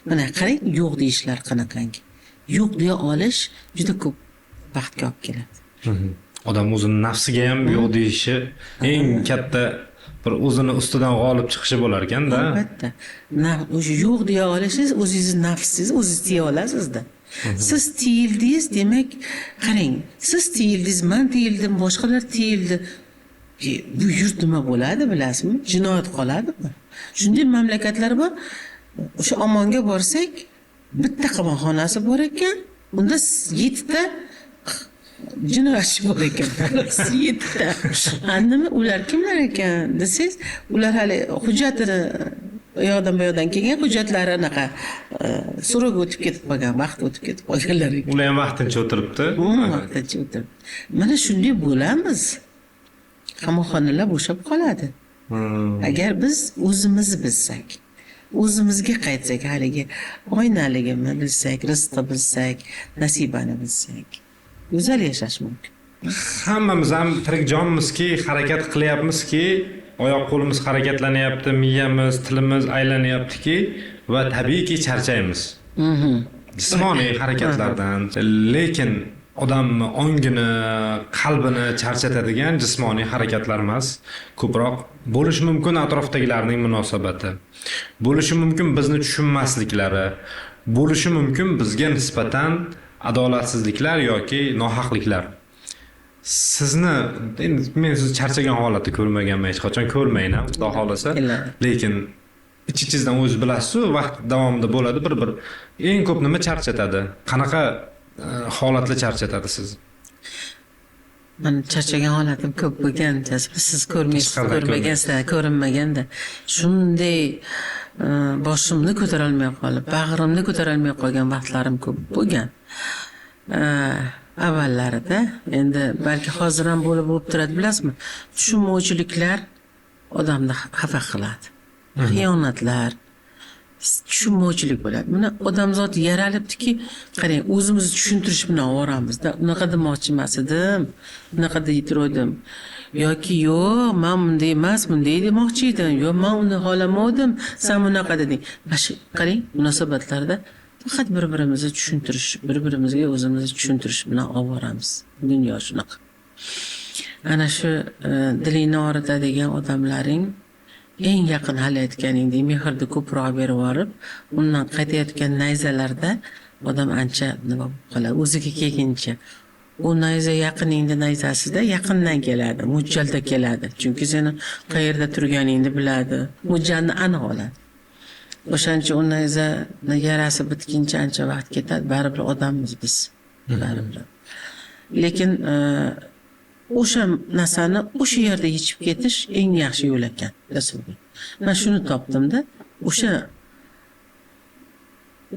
Mana qarang, yo'q deyishlar qanaqangi. Yo'q deya olish juda ko'p baxtga olib keladi. Odam o'zining nafsiga ham yo'q deyishi eng katta bir o'zini ustidan g'olib chiqishi bo'lar ekanda. Albatta. O'sha yo'q deya olishingiz o'zingiz nafsingiz, o'zingiz tiya olasizda. Siz tiyildingiz, demak, qarang, siz tiyildingiz, men tiyildim, boshqalar tiyildi. Bu yurt nima bo'ladi, bilasizmi? Jinoyat qoladimi? Shunday mamlakatlar bor. O'sha Omonga borsak, bitta qamoqxonasi bor ekan, unda 7 ta jinoyatchi bor ekan. 7 ta. Nima ular kimlar ekan desangiz, ular hali hujjatini bu yoqdan kelgan, hujjatlari anaqa so'roq o'tib ketib qolgan, vaqt o'tib ketib qolganlar ekan. Ular ham vaqtincha o'tiribdi. Vaqtincha o'tiribdi. Mana shunday bo'lamiz. Qamoqxonalar bo'shab qoladi. Agar biz o'zimizni bilsak, o'zimizga qaytsak, haligi oynaligini bilsak, rizqni bilsak, nasibani bilsak, go'zal yashash mumkin. Hammamiz ham tirik jonmizki, harakat qilyapmizki, oyoq qo'limiz harakatlanyapti, miyamiz, tilimiz aylanyaptiki va tabiiyki charchaymiz. Jismoniy harakatlardan, lekin odamni ongini, qalbini charchatadigan jismoniy harakatlar emas, ko'proq bo'lishi mumkin atrofdagilarning munosabati. Bo'lishi mumkin bizni tushunmasliklari, bo'lishi mumkin bizga nisbatan adolatsizliklar yoki nohaqliklar. sizni endi men sizni charchagan holatda ko'rmaganman, hech qachon ko'rmayman, xudo xolasa. Lekin ich-ichingizdan o'zingiz bilasiz, vaqt davomida bo'ladi bir eng ko'p nima charchatadi? Qanaqa holatlar charchatadi sizni? Men charchagan holatim ko'p bo'lgan, siz ko'rmaysiz, ko'rmagansiz, ko'rinmaganda shunday boshimni ko'tara olmay qolib, bag'rimni ko'tara olmay qolgan vaqtlarim ko'p bo'lgan. Avvallarida, endi balki hozir ham bo'lib turadi, bilasizmi? Tushunmovchiliklar odamni xafa qiladi. Xiyonatlar, tushunmovchilik bo'ladi. Buni odamzod yaralibdiki, qarang, o'zimizni tushuntirish bilan ovoramizda. Unaqa demoqchi emas edim, unaqa deytirdim. Yoki yo'q, men bunday emas, bunday demoqchi edim. Yo'q, men uni xohlamadim, sen bunaqa deding. Qarang, munosabatlarda faqat bir-birimizni tushuntirish, bir-birimizga o'zimizni tushuntirish bilan ovoramiz. Dunyo shunaqa. Ana shu dilingni og'ritadigan odamlaring eng yaqin hali aytganingdek mehrni ko'proq berib yorib, undan qaytayotgan nayzalarda odam ancha nima qiladi, o'ziga kelguncha. U nayza yaqiningni nayzasida yaqindan keladi, mo'ljalda keladi. Chunki seni qayerda turganingni biladi, mo'ljalni aniq oladi. O'shancha u nayzani yarasi bitguncha ancha vaqt ketadi, baribir odammiz biz. Baribir. Lekin o'sha narsani o'sha yerda yechib ketish eng yaxshi yo'l ekan. Men shuni topdim-da, o'sha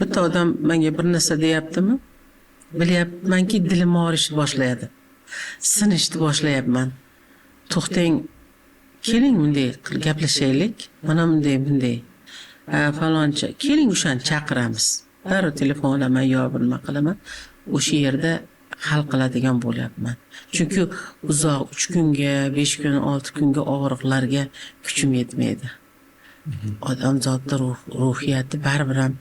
bitta odam menga bir narsa deyaptimi? Bilyapmanki, dilim og'rishni boshlaydi. Sinishni boshlayapman. To'xtang, keling bunday gaplashaylik. Mana bunday. Faloncha, keling o'shani chaqiramiz. Darrov telefon olaman yo bir nima qilaman. O'sha yerda hal qiladigan bo'lyapman. Chunki uzoq 3 kunga, 5 kun, 6 kunga og'riqlarga kuchim yetmaydi. Odamzodda ruhiyati baribir ham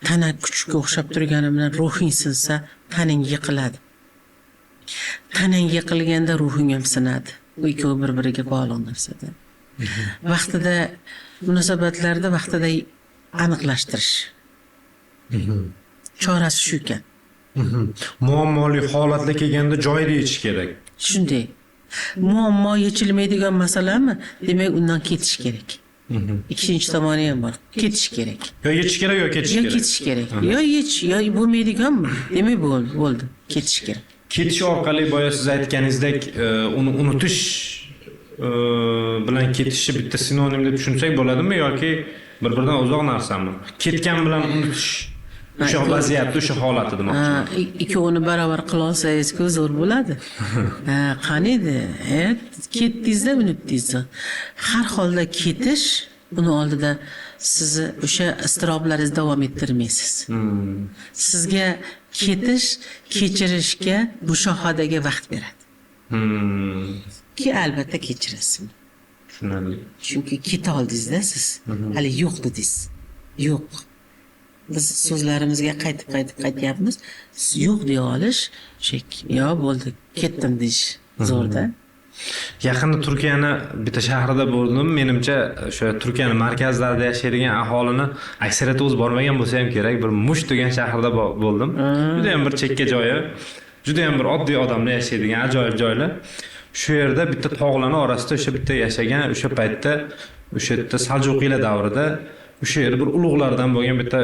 tana kuchga o'xshab turgani bilan ruhing sinsa, taning yiqiladi. Tanang yiqilganda ruhing ham sinadi. Bu ikkovi bir-biriga bog'liq narsada. Vaqtida munosabatlarda vaqtida aniqlashtirish. Chorasi shu ekan. Muammoli holatga kelganda joyida yechish kerak. Shunday. Muammo yechilmaydigan masalami? Demak, undan ketish kerak. Ikkinchi tomoni ham bor. Ketish kerak. Yo yechish kerak, yo ketish kerak. Ketish kerak. Yo yo bo'lmaydiganmi? Demak, bo'ldi. Ketish kerak. Ketish orqali boya siz aytganingizdek, uni unutish bilan ketishni bitta sinonim deb tushunsak bo'ladimi yoki bir-biridan uzoq narsami? Ketgan bilan unutish o'sha vaziyatni, o'sha holatni demoqchiman. Ikkovini barobar qila olsangiz-ku zo'r bo'ladi. Qani edi? Ketdingizda unutdingiz. Har holda ketish uni oldida sizni o'sha iztiroblaringizni davom ettirmaysiz. Sizga ketish, kechirishga bu shohadaga vaqt beradi. Ki albatta kechirasiz. Tushunarli. Chunki keta oldingizda siz hali yo'q dedingiz. Yo'q. Biz so'zlarimizga qaytib qaytyapmiz. Yo'q deya olish, yo bo'ldi, ketdim deyish zo'rda. Yaqinda Turkiyani bitta shahrida bo'ldim. Menimcha o'sha Turkiyani markazlarida yashaydigan aholini aksariyati o'zi bormagan bo'lsa ham kerak, bir Mush degan shahrda bo'ldim. Juda ham bir chekka joyi, juda ham bir oddiy odamlar yashaydigan ajoyib joylar. Shu yerda bitta tog'larning orasida o'sha bitta yashagan, o'sha paytda o'sha yerda Saljuqiylar davrida o'sha yer bir ulug'lardan bo'lgan bitta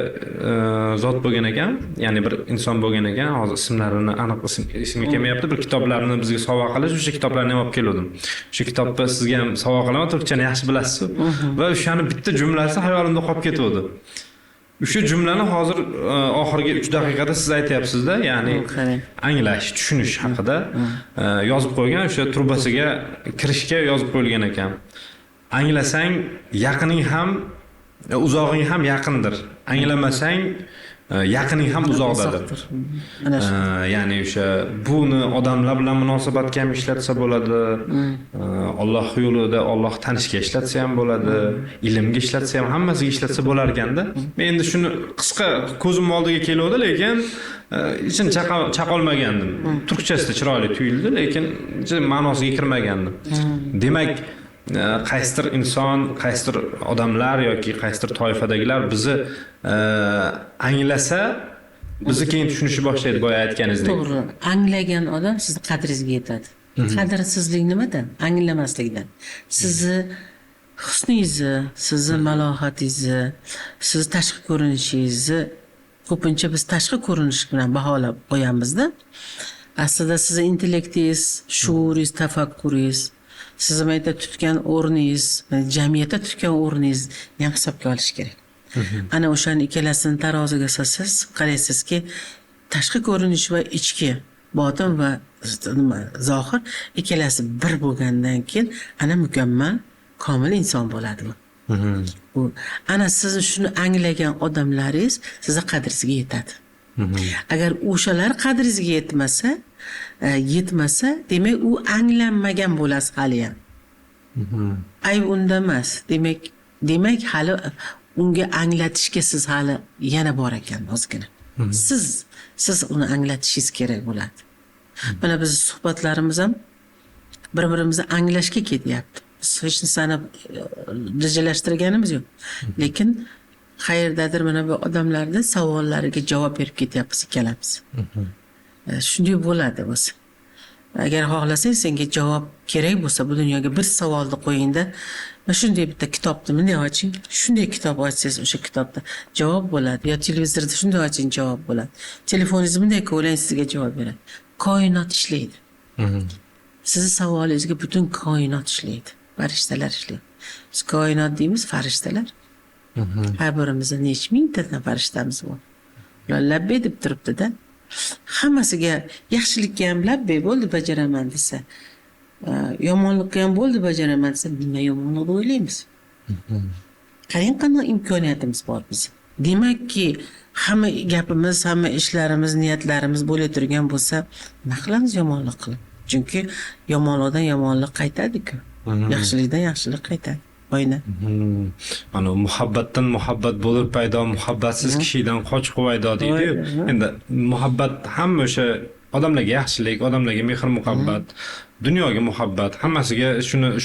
zot bo'lgan ekan, ya'ni bir inson bo'lgan ekan. Hozir ismlarini aniq ismi kelmayapti. Bir kitoblarni bizga sovg'a qilish, o'sha kitoblarni ham olib keldim. O'sha kitobni sizga ham sovg'a qilaman, turkchani yaxshi bilasiz. Va o'shani bitta jumlasi hayolimda qolib ketdi. O'sha jumlani hozir oxirgi 3 daqiqada siz aytyapsiz-da, ya'ni anglash, tushunish haqida yozib qo'ygan, o'sha trubasiga kirishga yozib qo'yilgan ekan. Anglasang, yaqining ham uzog'ing ham yaqindir. Anglamasang, yaqining ham uzoqdadir. Ya'ni o'sha buni odamlar bilan munosabatga ham ishlatsa bo'ladi. Alloh yo'lida Alloh tanishga ishlatsa ham bo'ladi, ilmga ishlatsa ham, hammasiga ishlatsa bo'lar ekanda. Men endi shuni qisqa ko'zim oldiga keldi, lekin ichini chaqolmagandim. Turkchasida chiroyli tuyuldi, lekin ma'nosiga kirmagandim. Demak, qaysidir inson, qaysidir odamlar yoki qaysidir toifadagilar bizni anglasa, bizni keyin tushunishni boshlaydi boya aytganingizdek. To'g'ri. Anglagan odam sizni qadringizga yetadi. Qadrsizlik nimadan? Anglamaslikdan. Sizni husningizni, sizni malohatingizni, sizni tashqi ko'rinishingizni ko'pincha biz tashqi ko'rinish bilan baholab qo'yamizda. Aslida sizni intellektingiz, shuuringiz, tafakkuringiz, sizni mayda tutgan o'rningiz, jamiyatda tutgan o'rningizni ham hisobga olish kerak. Ana o'shani ikkalasini taroziga solsangiz, qaraysizki, tashqi ko'rinish va ichki, botin va zohir ikkalasi bir bo'lgandan keyin ana mukammal, komil inson bo'ladi bu. Ana siz shuni anglagan odamlaringiz sizni qadringizga yetadi. Agar o'shalar qadringizga yetmasa, demak u anglanmagan bo'lasiz hali ham. Ayb unda emas. Demak hali unga anglatishga siz hali yana bor ekan ozgina. Siz uni anglatishingiz kerak bo'ladi. Mana biz suhbatlarimiz ham bir-birimizni anglashga ketyapti. Biz hech narsani rejalashtirganimiz yo'q. Lekin qayerdadir mana bu odamlarning savollariga javob berib ketyapmiz ikkalamiz. Shunday bo'ladi o'zi. Agar xohlasang senga javob kerak bo'lsa bu dunyoga bir savolni qo'yingda, mana shunday bitta kitobni bunday oching, shunday kitob ochsangiz o'sha kitobda javob bo'ladi. Yo televizorda shunday oching javob bo'ladi. Telefoningizni bunday qo'ying sizga javob beradi. Koinot ishlaydi. Sizni savolingizga butun koinot ishlaydi. Farishtalar ishlaydi. Biz koinot deymiz, farishtalar. Har birimizda necha mingtadan farishtamiz bor. Ular labbay deb turibdi-da. Hammasiga yaxshilikka ham labbay bo'ldi bajaraman desa, yomonlikka ham bo'ldi bajaraman desa, nima yomonlik o'ylaymiz. Qarang qanday imkoniyatimiz bor bizim. Demakki, hamma gapimiz, hamma ishlarimiz, niyatlarimiz bo'la turgan bo'lsa, nima qilamiz yomonlik qilib? Chunki yomonlikdan yomonlik qaytadi-ku. Yaxshilikdan yaxshilik qaytadi. Oyna. Ana muhabbatdan muhabbat bo'lib paydo, muhabbatsiz kishidan qoch quvaydo deydi. Endi muhabbat hamma o'sha odamlarga yaxshilik, odamlarga mehr muhabbat, dunyoga muhabbat, hammasiga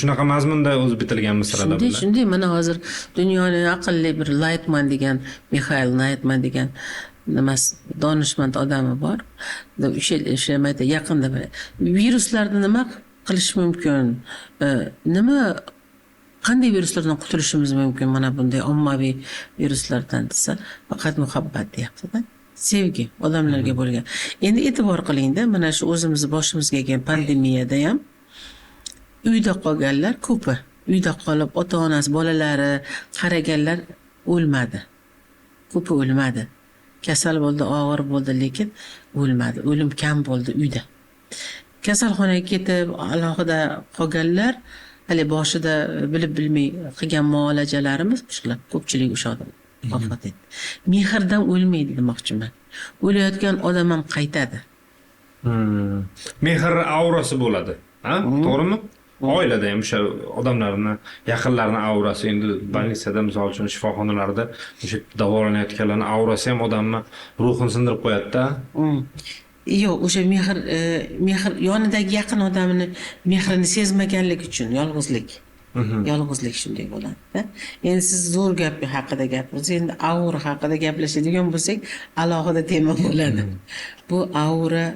shunaqa mazmunda o'zi bitilgan misralar bilan. Shunday mana hozir dunyoning aqlli bir Lightman degan, Mikhail Lightman degan donishmand odami bor. O'sha mayda yaqinda viruslarni nima qilish mumkin? Qanday viruslardan qutulishimiz mumkin mana bunday ommaviy viruslardan desa, faqat muhabbat deyapti-da. Sevgi, odamlarga bo'lgan. Endi e'tibor qiling-da, mana shu o'zimiz boshimizga kelgan pandemiyada ham uyda qolganlar ko'pi. Uyda qolib ota-onasi, bolalari qaraganlar o'lmadi. Ko'pi o'lmadi. Kasal bo'ldi, og'ir bo'ldi, lekin o'lmadi. O'lim kam bo'ldi uyda. Kasalxonaga ketib, alohida qolganlar hali boshida bilib bilmay qilgan muolajalarimiz shular ko'pchilik o'sha odam vafot etdi. Mehrdan o'lmaydi demoqchiman. O'layotgan odam ham qaytadi. Mehr aurasi bo'ladi. Ha? To'g'rimi? Oilada ham o'sha odamlarni, yaqinlarning aurasi, endi больницада misol uchun shifoxonalarda o'sha davolanayotganlarning aurasi ham odamni ruhini sindirib qo'yadi-da. Yo'q, o'sha mehr yonidagi yaqin odamni mehrini sezmaganlik uchun yolg'izlik. Yolg'izlik shunday bo'ladi-da. Endi siz zo'r gap haqida gapirsangiz, endi aura haqida gaplashadigan bo'lsak, alohida tema bo'ladi. Bu aura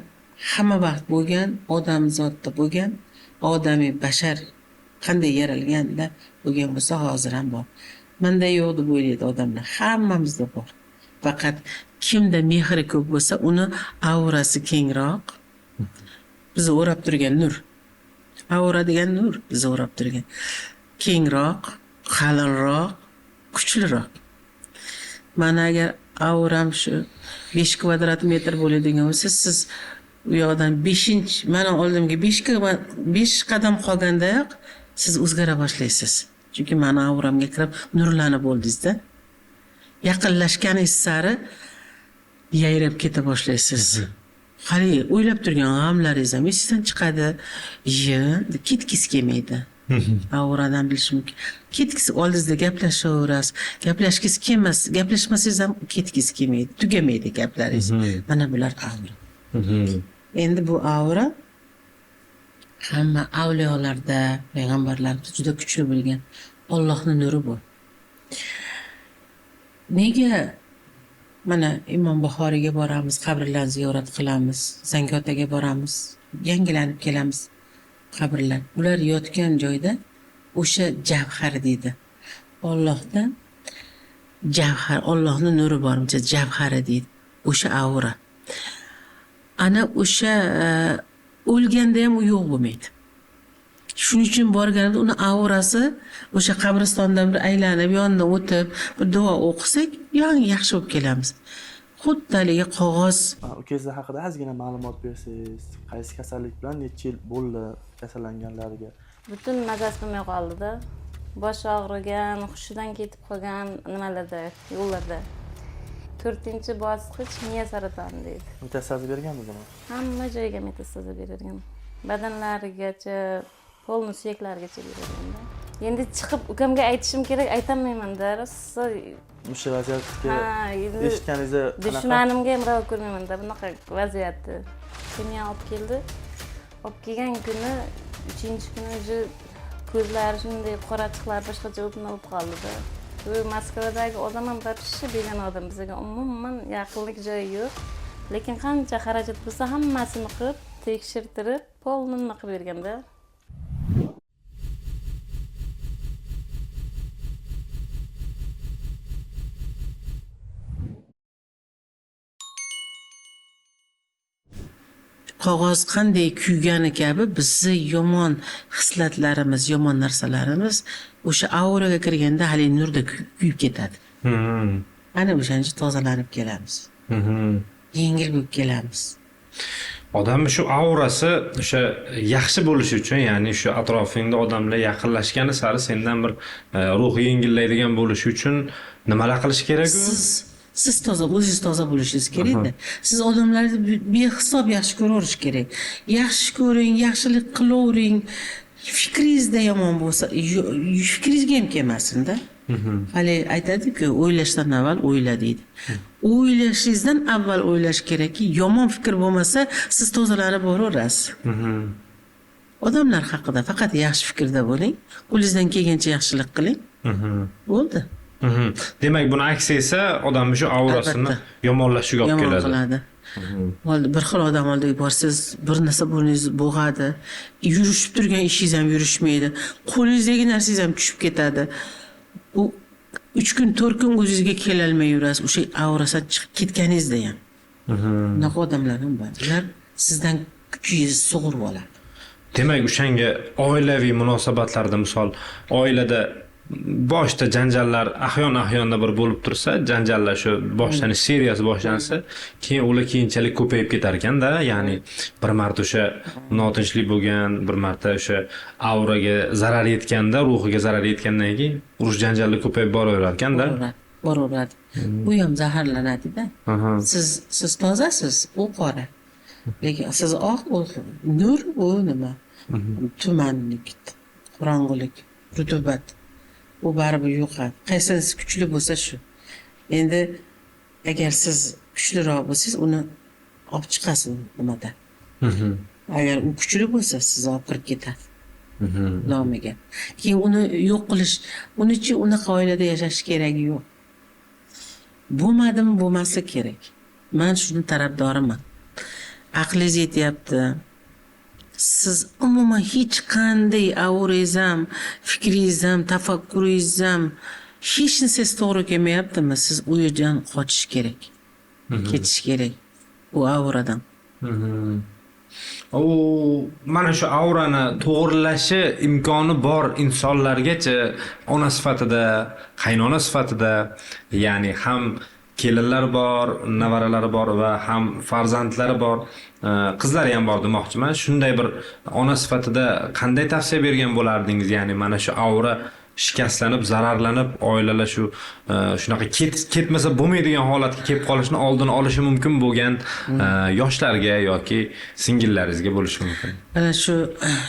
hamma vaqt bo'lgan, odam zotda bo'lgan, odamiy bashar qanday yaralganda bo'lgan bo'lsa, hozir ham bor. Menda yo'q deb o'ylaydi odamlar, hammamizda bor. Faqat kimda mehri ko'p bo'lsa, uni aurasi kengroq, bizni o'rab turgan nur. Aura degan nur bizni o'rab turgan. Kengroq, qalinroq, kuchliroq. Mana agar auram shu 5 kvadrat metr bo'ladigan bo'lsa, siz u yoqdan mana oldimga 5 qadam qolgandayoq siz o'zgara boshlaysiz. Chunki mana auramga kirib nurlanib bo'ldingiz-da. Yaqinlashganingiz sari yayrab keta boshlaysiz. Hali o'ylab turgan g'amlaringiz ham esingizdan chiqadi. Ketgisi kelmaydi. Auradan bilish mumkin. Ketgisi oldingizda gaplashaverasiz. Gaplashgisi kelmas, gaplashmasangiz ham ketgisi kelmaydi. Tugamaydi gaplaringiz. Mana bular aura. Endi bu aura hamma avliyolarda, payg'ambarlarda juda kuchli bo'lgan Allohning nuri bu. Nega mana Imom Buxoriyga boramiz, qabrlarni ziyorat qilamiz, Zangiotaga boramiz, yangilanib kelamiz qabrlar. Ular yotgan joyda o'sha javhar deydi. Allohdan javhar, Allohning nuri bormicha javhari deydi. O'sha aura. Ana o'sha o'lganda ham u yo'q bo'lmaydi. Shuning uchun borganimda uni aurasi o'sha qabristondan bir aylanib, yonidan o'tib, bir duo o'qisak, yaxshi bo'lib kelamiz. Xuddi haligi qog'oz. Ukangizlar haqida ozgina ma'lumot bersangiz, qaysi kasallik bilan necha yil bo'ldi kasallanganlariga? Butun mazasi bo'lmay qoldida. Bosh og'rigan, hushidan ketib qolgan nimalarda, yo'llarda. 4-bosqich miya saratoni deydi. Mutasaddi berganmi buni? Hamma joyiga metastaza bergan. Badanlarigacha, polni suyaklarigacha berganda. Endi chiqib ukamga aytishim kerak, aytolmayman-da. Rosa O'sha vaziyatga endi eshitganingizda dushmanimga ham ravo ko'rmayman-da bunaqa vaziyatni. Kimyo olib keldi. Olib kelgan kuni 3-kuni уже ko'zlari shunday qorachiqlar boshqacha o'tib qoldi-da. Bu Moskvadagi odam ham barcha begona odam, bizga umuman yaqinlik joyi yo'q. Lekin qancha xarajat bo'lsa hammasini qilib, tekshirtirib, polni qilib berganda. Qog'oz qanday kuygani kabi bizni yomon hislatlarimiz, yomon narsalarimiz o'sha auraga kirganda hali nurda kuyib ketadi. Ana o'shancha tozalanib kelamiz. Yengil bo'lib kelamiz. Odam shu aurasi o'sha yaxshi bo'lishi uchun, ya'ni shu atrofingda odamlar yaqinlashgani sari sendan bir ruhi yengillaydigan bo'lishi uchun nimalar qilish kerak? Siz toza, o'zingiz toza bo'lishingiz kerak-da. Siz odamlarni behisob yaxshi ko'raverish kerak. Yaxshi ko'ring, yaxshilik qilavering. Fikringizda yomon bo'lsa, fikringizga ham kelmasin-da. Hali aytadi-ku, o'ylashdan avval o'yla deydi. O'ylashingizdan avval o'ylash kerakki, yomon fikr bo'lmasa, siz tozalanib boraverasiz. Odamlar haqida faqat yaxshi fikrda bo'ling, qo'lingizdan kelgancha yaxshilik qiling. Bo'ldi. Demak, buni aksi esa odam shu aurasini yomonlashiga olib keladi. Yomon qiladi. Bir xil odam oldiga borsangiz, bir narsa bo'g'ingiz bo'g'adi. Yurishib turgan ishingiz ham yurishmaydi. Qo'lingizdagi narsangiz ham tushib ketadi. U 3 kun, 4 kun o'zingizga kela olmay yurasiz. O'sha aurasidan chiqib ketganingizda ham. Bunaqa odamlar ham bor. Ular sizdan kuchingizni sug'urib oladi. Demak, o'shanga oilaviy munosabatlarda, misol, oilada boshda janjallar ahyon-ahyonda bir bo'lib tursa, janjallar shu boshlanish seriyasi boshlansa, keyin ular keyinchalik ko'payib ketar ekanda, ya'ni bir marta o'sha notinchlik bo'lgan, bir marta o'sha auraga zarar yetganda, ruhiga zarar yetgandan keyin urush janjallar ko'payib boraverar ekanda. Boraveradi. Bu ham zaharlanadi-da. Siz tozasiz, u qora. Lekin siz oq, u nur, u nima? Tumanlik, qorong'ulik, rutubat. U baribir yo'qadi. Qaysinisi kuchli bo'lsa shu. Endi agar siz kuchliroq bo'lsangiz, uni olib chiqasiz nimadan. Agar u kuchli bo'lsa, siz olib kirib ketadi. Nomiga. Keyin uni yo'q qilish, uning uchun unaqa oilada yashash keragi yo'q. Bo'lmadimi, bo'lmasligi kerak. Men shuni tarafdoriman. Aqlingiz yetyapti. Siz umuman hech qanday aurangiz ham, fikringiz ham, tafakkuringiz ham hech narsangiz to'g'ri kelmayaptimi? Siz u yerdan qochish kerak. Ketish kerak u auradan. U mana shu aurani to'g'rilashi imkoni bor insonlargacha ona sifatida, qaynona sifatida, ya'ni ham kelinlar bor, nevaralari bor va ham farzandlari bor, qizlari ham bor demoqchiman. Shunday bir ona sifatida qanday tavsiya bergan bo'lardingiz? Ya'ni mana shu aura shikastlanib, zararlanib, oilalar shunaqa ketmasa bo'lmaydigan holatga kelib qolishni oldini olishi mumkin bo'lgan yoshlarga yoki singillaringizga bo'lishi mumkin. Mana shu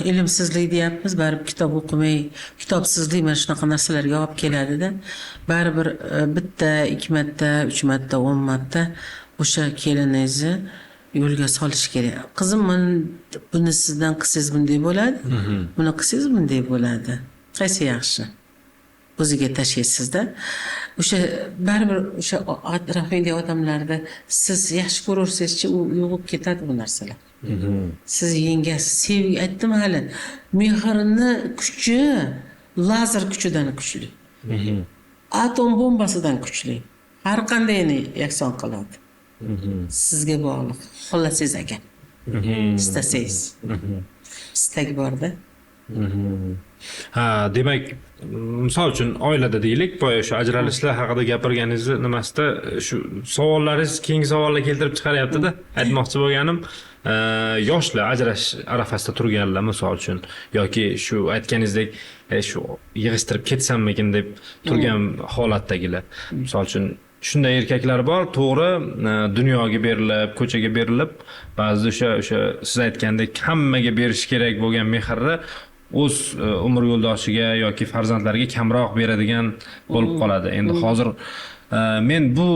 ilmsizlik deyapmiz, baribir kitob o'qimay, kitobsizlik mana shunaqa narsalarga olib keladi-da. Baribir bitta, 2 marta, 3 marta, 10 marta o'sha keliningizni yo'lga solish kerak. Qizim, men buni sizdan qilsangiz bunday bo'ladi, buni qilsangiz bunday bo'ladi. Qaysi yaxshi? O'ziga tashlaysizda. o'sha baribir o'sha atrofingdagi odamlarda siz yaxshi ko'raversangizchi u yo'qolib ketadi bu narsalar. Siz yengasiz. Sevgi aytdim hali. Mehrni kuchi lazer kuchidan kuchli. Atom bombasidan kuchli. Har qandayni yakson qiladi. Sizga bog'liq. Xohlasangiz ekan. Istasangiz. Istak borda. Ha, demak, misol uchun oilada deylik, boya shu ajralishlar haqida gapirganingizni nimasida shu savollaringiz keyingi savollar keltirib chiqaryapti-da. Aytmoqchi bo'lganim, yoshlar ajrashish arafasida turganlar misol uchun yoki shu aytganingizdek shu yig'ishtirib ketsammikin deb turgan holatdagilar. Misol uchun shunday erkaklar bor, to'g'ri, dunyoga berilib, ko'chaga berilib, ba'zida o'sha siz aytgandek hammaga berish kerak bo'lgan mehrni o'z umr yo'ldoshiga yoki farzandlariga kamroq beradigan bo'lib qoladi. Endi hozir men bu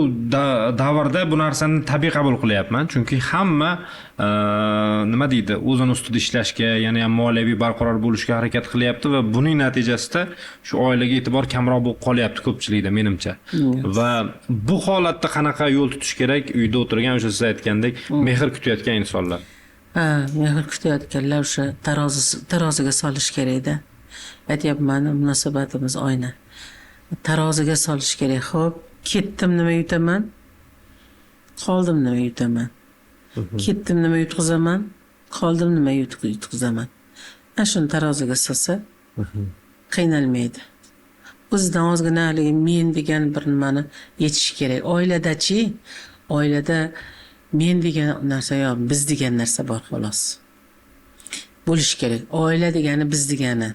davrda bu narsani tabiiy qabul qilyapman, chunki hamma nima deydi, o'zini ustida ishlashga, yana ham moliyaviy barqaror bo'lishga harakat qilyapti va buning natijasida shu oilaga e'tibor kamroq bo'lib qolyapti ko'pchilikda menimcha. Va bu holatda qanaqa yo'l tutish kerak? Uyda o'tirgan o'sha siz aytgandek mehr kutayotgan insonlar. Mehr kutayotganlar o'sha taroziga solish kerak-da. Aytyapman, munosabatimiz oyna. Taroziga solish kerak. Xo'p, ketdim nima yutaman? Qoldim nima yutaman? Ketdim nima yutqizaman? Qoldim nima yutqizaman? Ana shuni taroziga solsa, qiynalmaydi. O'zidan ozgina haligi men degan bir nimani yetish kerak. Oiladachi, oilada men degan narsa yo'q, biz degan narsa bor xolos. Bo'lish kerak. Oila degani biz degani.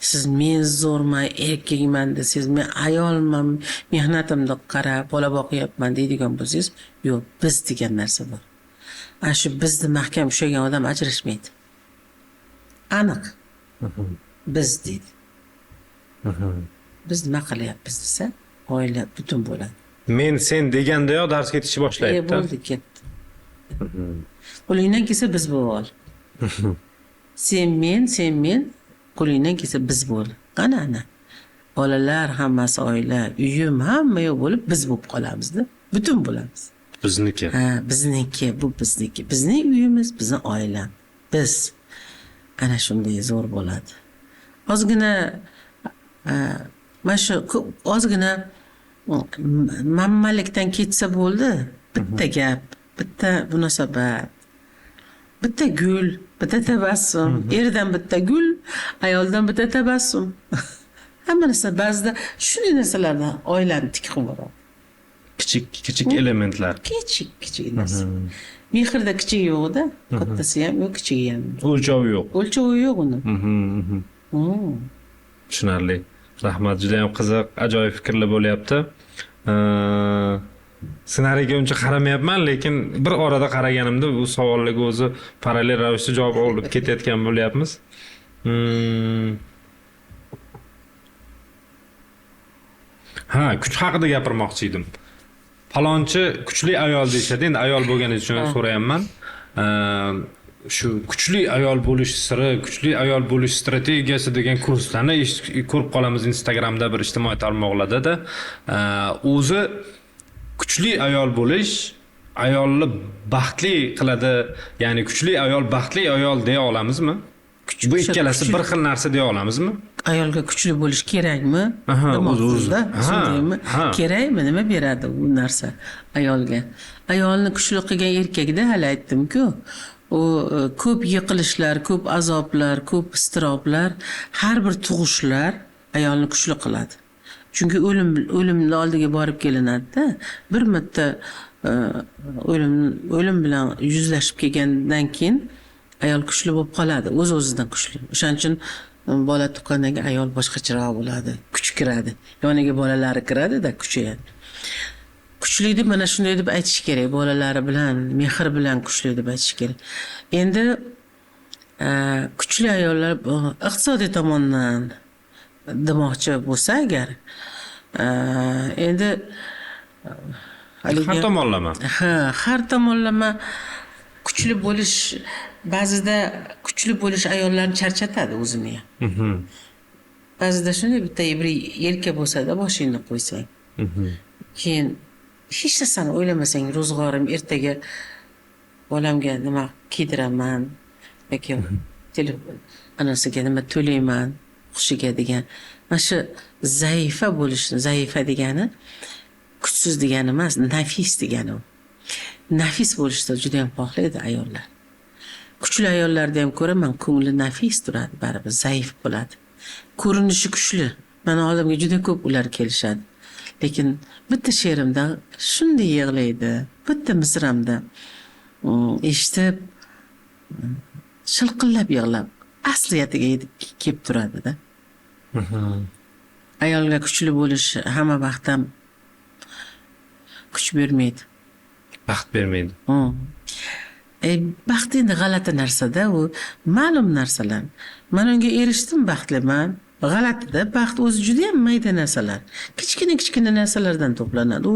Siz men zo'rman, erkakman desangiz, men ayolman, mehnatimni qarab, bola boqyapman deydigan bo'lsangiz, yo'q, biz degan narsa bor. Ana shu bizni mahkam ushlagan odam ajrashmaydi. Aniq. Biz deydi. Biz nima qilyapmiz desa, oila butun bo'ladi. Men sen degandayoq dars ketishni boshlaydi. Bo'ldi, ketdi. Qo'lingdan kelsa biz bo'l. Sen men, qo'lingdan kelsa biz bo'l. Qana. Bolalar hammasi oila, uyim hamma yo'q bo'lib biz bo'lib qolamiz-da. Butun bo'lamiz. Bizniki. Bizniki, bu bizniki. Bizning uyimiz, bizning oilam. Biz ana shunday zo'r bo'ladi. Ozgina mana shu ozgina mammalikdan ketsa bo'ldi. Bitta gap, bitta munosabat, bitta gul, bitta tabassum, erdan bitta gul, ayoldan bitta tabassum. Hamma narsa ba'zida shunday narsalardan oilani tik qilib yuboradi. Kichik elementlar. Kichik narsa. Mehrda kichik yo'q-da, kattasi ham yo'q, kichigi ham. O'lchovi yo'q. O'lchovi yo'q uni. Tushunarli. Rahmat, juda ham qiziq, ajoyib fikrlar bo'lyapti. Ssenariyga uncha qaramayapman, lekin bir orada qaraganimda bu savollarga o'zi parallel ravishda javob olib ketayotgan bo'lyapmiz. Kuch haqida gapirmoqchi edim. Falonchi kuchli ayol deyshadi. Endi ayol bo'lganingiz uchun so'rayapman. Shu kuchli ayol bo'lish siri, kuchli ayol bo'lish strategiyasi degan kurslarni ko'rib qolamiz Instagramda, bir ijtimoiy tarmoqlarda. O'zi kuchli ayol bo'lish ayolni baxtli qiladi. Ya'ni kuchli ayol baxtli ayol deya olamizmi? Bu ikkalasi bir xil narsa deya olamizmi? Ayolga kuchli bo'lish kerakmi? O'zida shundaymi? Kerakmi? Nima beradi bu narsa ayolga? Ayolni kuchli qilgan erkakda hali aytdim-ku, u ko'p yiqilishlar, ko'p azoblar, ko'p istiroblar, har bir tug'ishlar ayolni kuchli qiladi. Chunki o'limni oldiga borib kelinadi-da. Bir marta o'lim bilan yuzlashib kelgandan keyin ayol kuchli bo'lib qoladi, o'z-o'zidan kuchli. O'shaning uchun bola tuqqandan keyin ayol boshqacharoq bo'ladi, kuch kiradi. Yoniga bolalari kiradi-da, kuchayadi. Kuchli deb mana shunday deb aytish kerak, bolalari bilan, mehr bilan kuchli deb aytish kerak. Endi kuchli ayollar iqtisodiy tomondan demoqchi bo'lsa agar, endi har tomonlama. Har tomonlama kuchli bo'lish, ba'zida kuchli bo'lish ayollarni charchatadi o'zini ham. Ba'zida shunday bitta bir yelka bo'lsa-da boshingni qo'ysang, Keyin hech narsani o'ylamasang, ro'zg'orim ertaga bolamga nima kiydiraman yoki telefon anasiga nima to'layman hushiga degan. Mana shu zaifa degani kuchsiz degani emas, nafis degani u. Nafis bo'lishni juda ham xohlaydi ayollar. Kuchli ayollarda ham ko'raman, ko'ngli nafis turadi, baribir zaif bo'ladi. Ko'rinishi kuchli. Mana oldimga juda ko'p ular kelishadi. Lekin bitta she'rimda shunday yig'laydi, bitta misramda eshitib shilqillab yig'lab asliyatiga yetib kelib turadi-da. Ayolga kuchli bo'lish hamma vaqt ham kuch bermaydi. Baxt bermaydi. Baxt endi g'alati narsa-da, u ma'lum narsalar. Men unga erishdim, baxtliman. G'alatida baxt o'zi juda ham mayda narsalar. Kichkina narsalardan to'planadi. U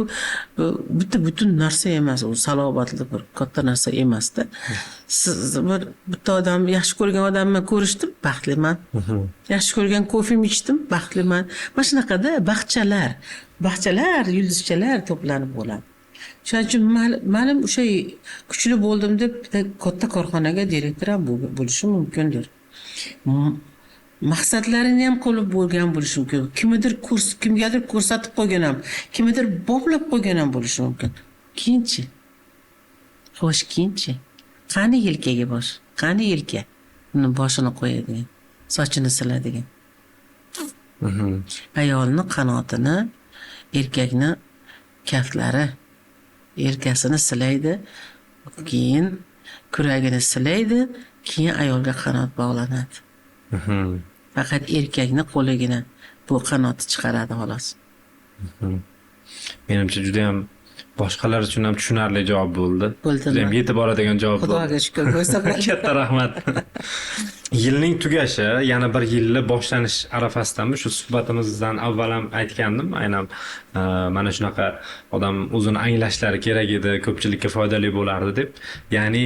butun narsa emas, u salobatli bir katta narsa emas-da. Siz bitta odam yaxshi ko'rgan odamni ko'rishdim, baxtliman. Yaxshi ko'rgan kofem ichdim, baxtliman. Mana shunaqada baxchalar, yulduzchalar to'planib bo'ladi. Shuning uchun ma'lum o'sha kuchli bo'ldim deb bitta katta korxonaga direktor ham bo'lishi mumkindir. Maqsadlarini ham qo'lib bo'lgan bo'lishi mumkin. Kimgadir ko'rsatib qo'ygan ham, kimgadir boplab qo'ygan ham bo'lishi mumkin. Keyinchi. Xo'sh, keyinchi. Qani yelkaga bosh? Qani yelka? Uni boshini qo'yadigan, sochini siladigan. Ayolni qanotini, erkakni kaftlari, erkasini silaydi, keyin kuragini silaydi, keyin ayolga qanot bog'lanadi. Faqat erkakni qo'ligina bu qanoti chiqaradi xolos. Menimcha juda ham boshqalar uchun ham tushunarli javob bo'ldi. Juda ham yetib boradigan javob bo'ldi. Xudoga shukr bo'lsin. Katta rahmat. Yilning tugashi, yana bir yilni boshlanish arafasidami? Shu suhbatimizdan avval ham aytgandim, aynan mana shunaqa odam o'zini anglashlari kerak edi, ko'pchilikka foydali bo'lardi deb. Ya'ni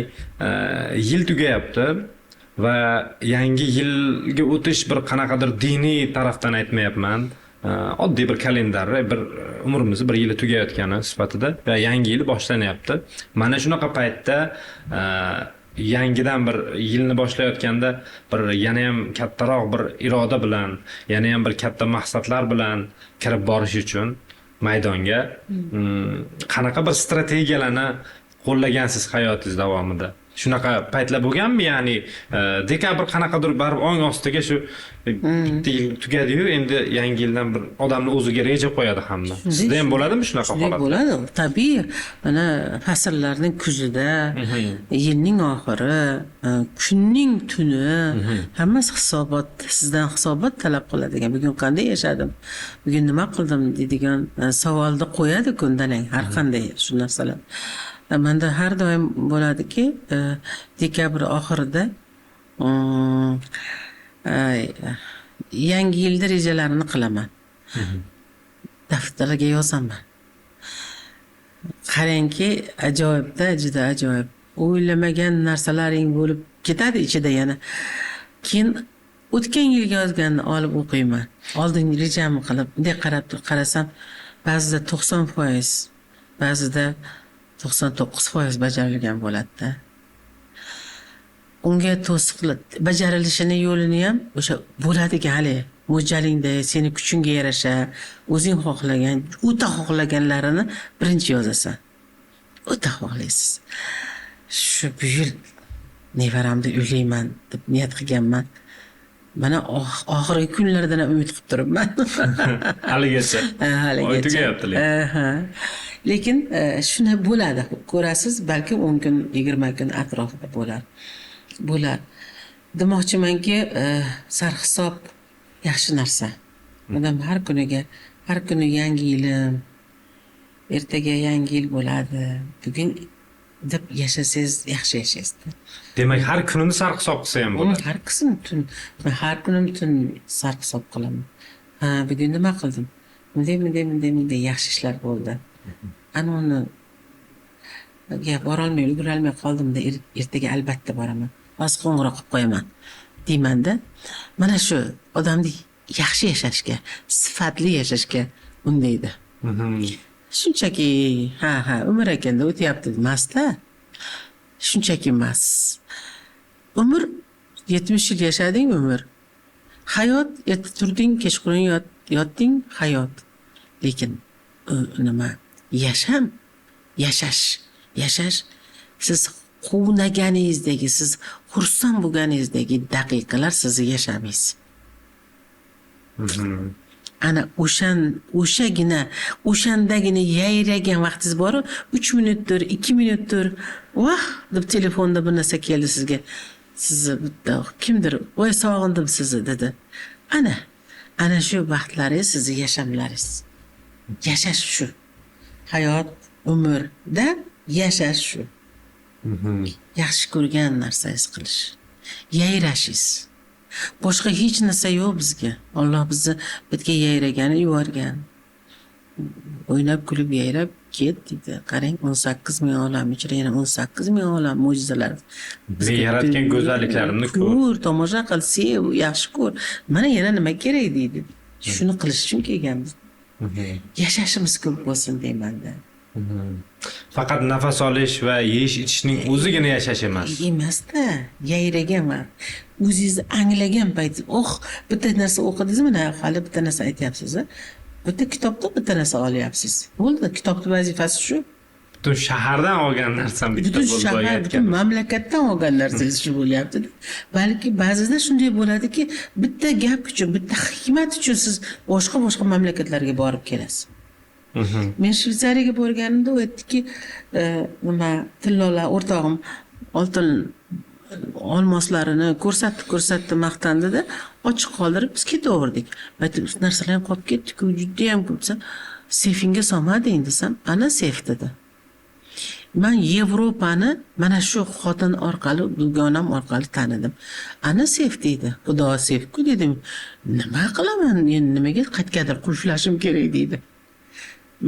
yil tugayapti va yangi yilga o'tish bir qanaqadir diniy tarafdan aytmayapman. Oddiy bir kalendar, bir umrimizni bir yili tugayotgani sifatida va yangi yil boshlanyapti. Mana shunaqa paytda yangidan bir yilni boshlayotganda bir yana ham kattaroq bir iroda bilan, yana ham bir katta maqsadlar bilan kirib borish uchun maydonga qanaqa bir strategiyalarni qo'llagansiz hayotingiz davomida? Shunaqa paytlar bo'lganmi? Ya'ni dekabr qanaqadir barib ong ostiga shu bitta yil tugadi-yu, endi yangi yildan bir odamni o'ziga reja qo'yadi hamma. Sizda ham bo'ladimi shunaqa holat? Bo'ladi, tabiiy. Mana fasllarning kuzida, yilning oxiri, kunning tuni, hammasi hisobot, sizdan hisobot talab qiladigan. Bugun qanday yashadim? Bugun nima qildim deydigan savolni qo'yadi kundan har qanday shu narsalar. Menda har doim bo'ladiki, dekabr oxirida yangi yilda rejalarini qilaman. Daftarga yozaman. Qarangki, ajoyibda, juda ajoyib. O'ylamagan narsalaring bo'lib ketadi ichida yana. Keyin o'tgan yilga yozganni olib o'qiyman. Oldin rejamni qilib, bunday qarasam, ba'zida 90%, ba'zida 99% bajarilgan bo'ladi-da. Unga to'siqlik bajarilishini yo'lini ham o'sha bo'ladigan hali mo'ljalingda, seni kuchingga yarasha, o'zing xohlagan, o'ta xohlaganlarini birinchi yozasan. O'ta xohlaysiz. Shu bu yil nevaramni uylayman deb niyat qilganman. Mana oxirgi kunlardan umid qilib turibman. Haligacha. Oy tugayapti. Lekin shunday bo'ladi. Ko'rasiz, balki 10 kun, 20 kun atrofida bo'lar. Demoqchimanki, sarhisob yaxshi narsa. Odam har kuni yangi yilim, ertaga yangi yil bo'ladi. Bugun deb yashasangiz yaxshi yashaysiz. Demak, har kunini sarhisob qilsa ham bo'ladi. Har kunim tun sarhisob qilaman. Bugun nima qildim? Bunday yaxshi ishlar bo'ldi. Ana uni borolmay, ulgurolmay qoldimda, ertaga albatta boraman. Hozir qo'ng'iroq qilib qo'yaman deymanda, mana shu odamni yaxshi yashashga, sifatli yashashga undaydi. Shunchaki ha umr ekanda o'tyapti emasda. Shunchaki emas. Umr 70 yil yashading umr. Hayot erta turding, kechqurun yotding hayot. Lekin nima? Yashash siz quvnaganingizdagi, siz xursand bo'lganingizdagi daqiqalar sizni yashamaysiz. Ana o'shandagina yayragan vaqtingiz bor, 3 minutdir, 2 minutdir. Vah, deb telefonda bir narsa keldi sizga. Sizni bitta kimdir, "Voy, sog'indim sizni" dedi. Ana shu vaqtlaringiz sizni yashamlaringiz. Yashash shu. Hayot, umrda yashash shu. Yaxshi ko'rgan narsangiz qilish. Yayrashingiz. Boshqa hech narsa yo'q bizga. Alloh bizni bitga yayragani yuborgan. O'ynab kulib yayrab ket dedi. Qarang, 18 ming olam ichra yana 18 ming olam mo'jizalar. Bizga yaratgan go'zalliklarimni ko'r, tomosha qil, sev, yaxshi ko'r. Mana yana nima kerak deydi. Shuni qilish uchun kelganmiz. Yashashimiz ko'p bo'lsin deyman-da. Faqat nafas olish va yeyish ichishning o'zigina yashash emas. Emasda, yayragan va o'zingizni anglagan payt, bitta narsa o'qidingizmi, hali bitta narsa aytyapsiz. Bitta kitobda bitta narsa olyapsiz. Bo'ldi, kitobning vazifasi shu. Butun shahardan olgan narsam bitta Butun bo'lib shahar, qolyapti. butun mamlakatdan olgan narsangiz shu bo'lyapti. Balki ba'zida shunday bo'ladiki, bitta gap uchun, bitta hikmat uchun siz boshqa mamlakatlarga borib kelasiz. Men Shveysariyaga borganimda u aytdiki, tillolar o'rtog'im oltin olmoslarini ko'rsatdi maqtandida, ochiq qoldirib biz ketaverdik. Aytib, narsalar ham qolib ketdi-ku, juda ham ko'p. Seyfingga solmading desam, ana seyf dedi. Men Yevropani mana shu xotin orqali, dugonam orqali tanidim. Ana seyf deydi. Xudo seyf-ku dedim. Nima qilaman? Men nimaga qaytgadir qulflashim kerak deydi.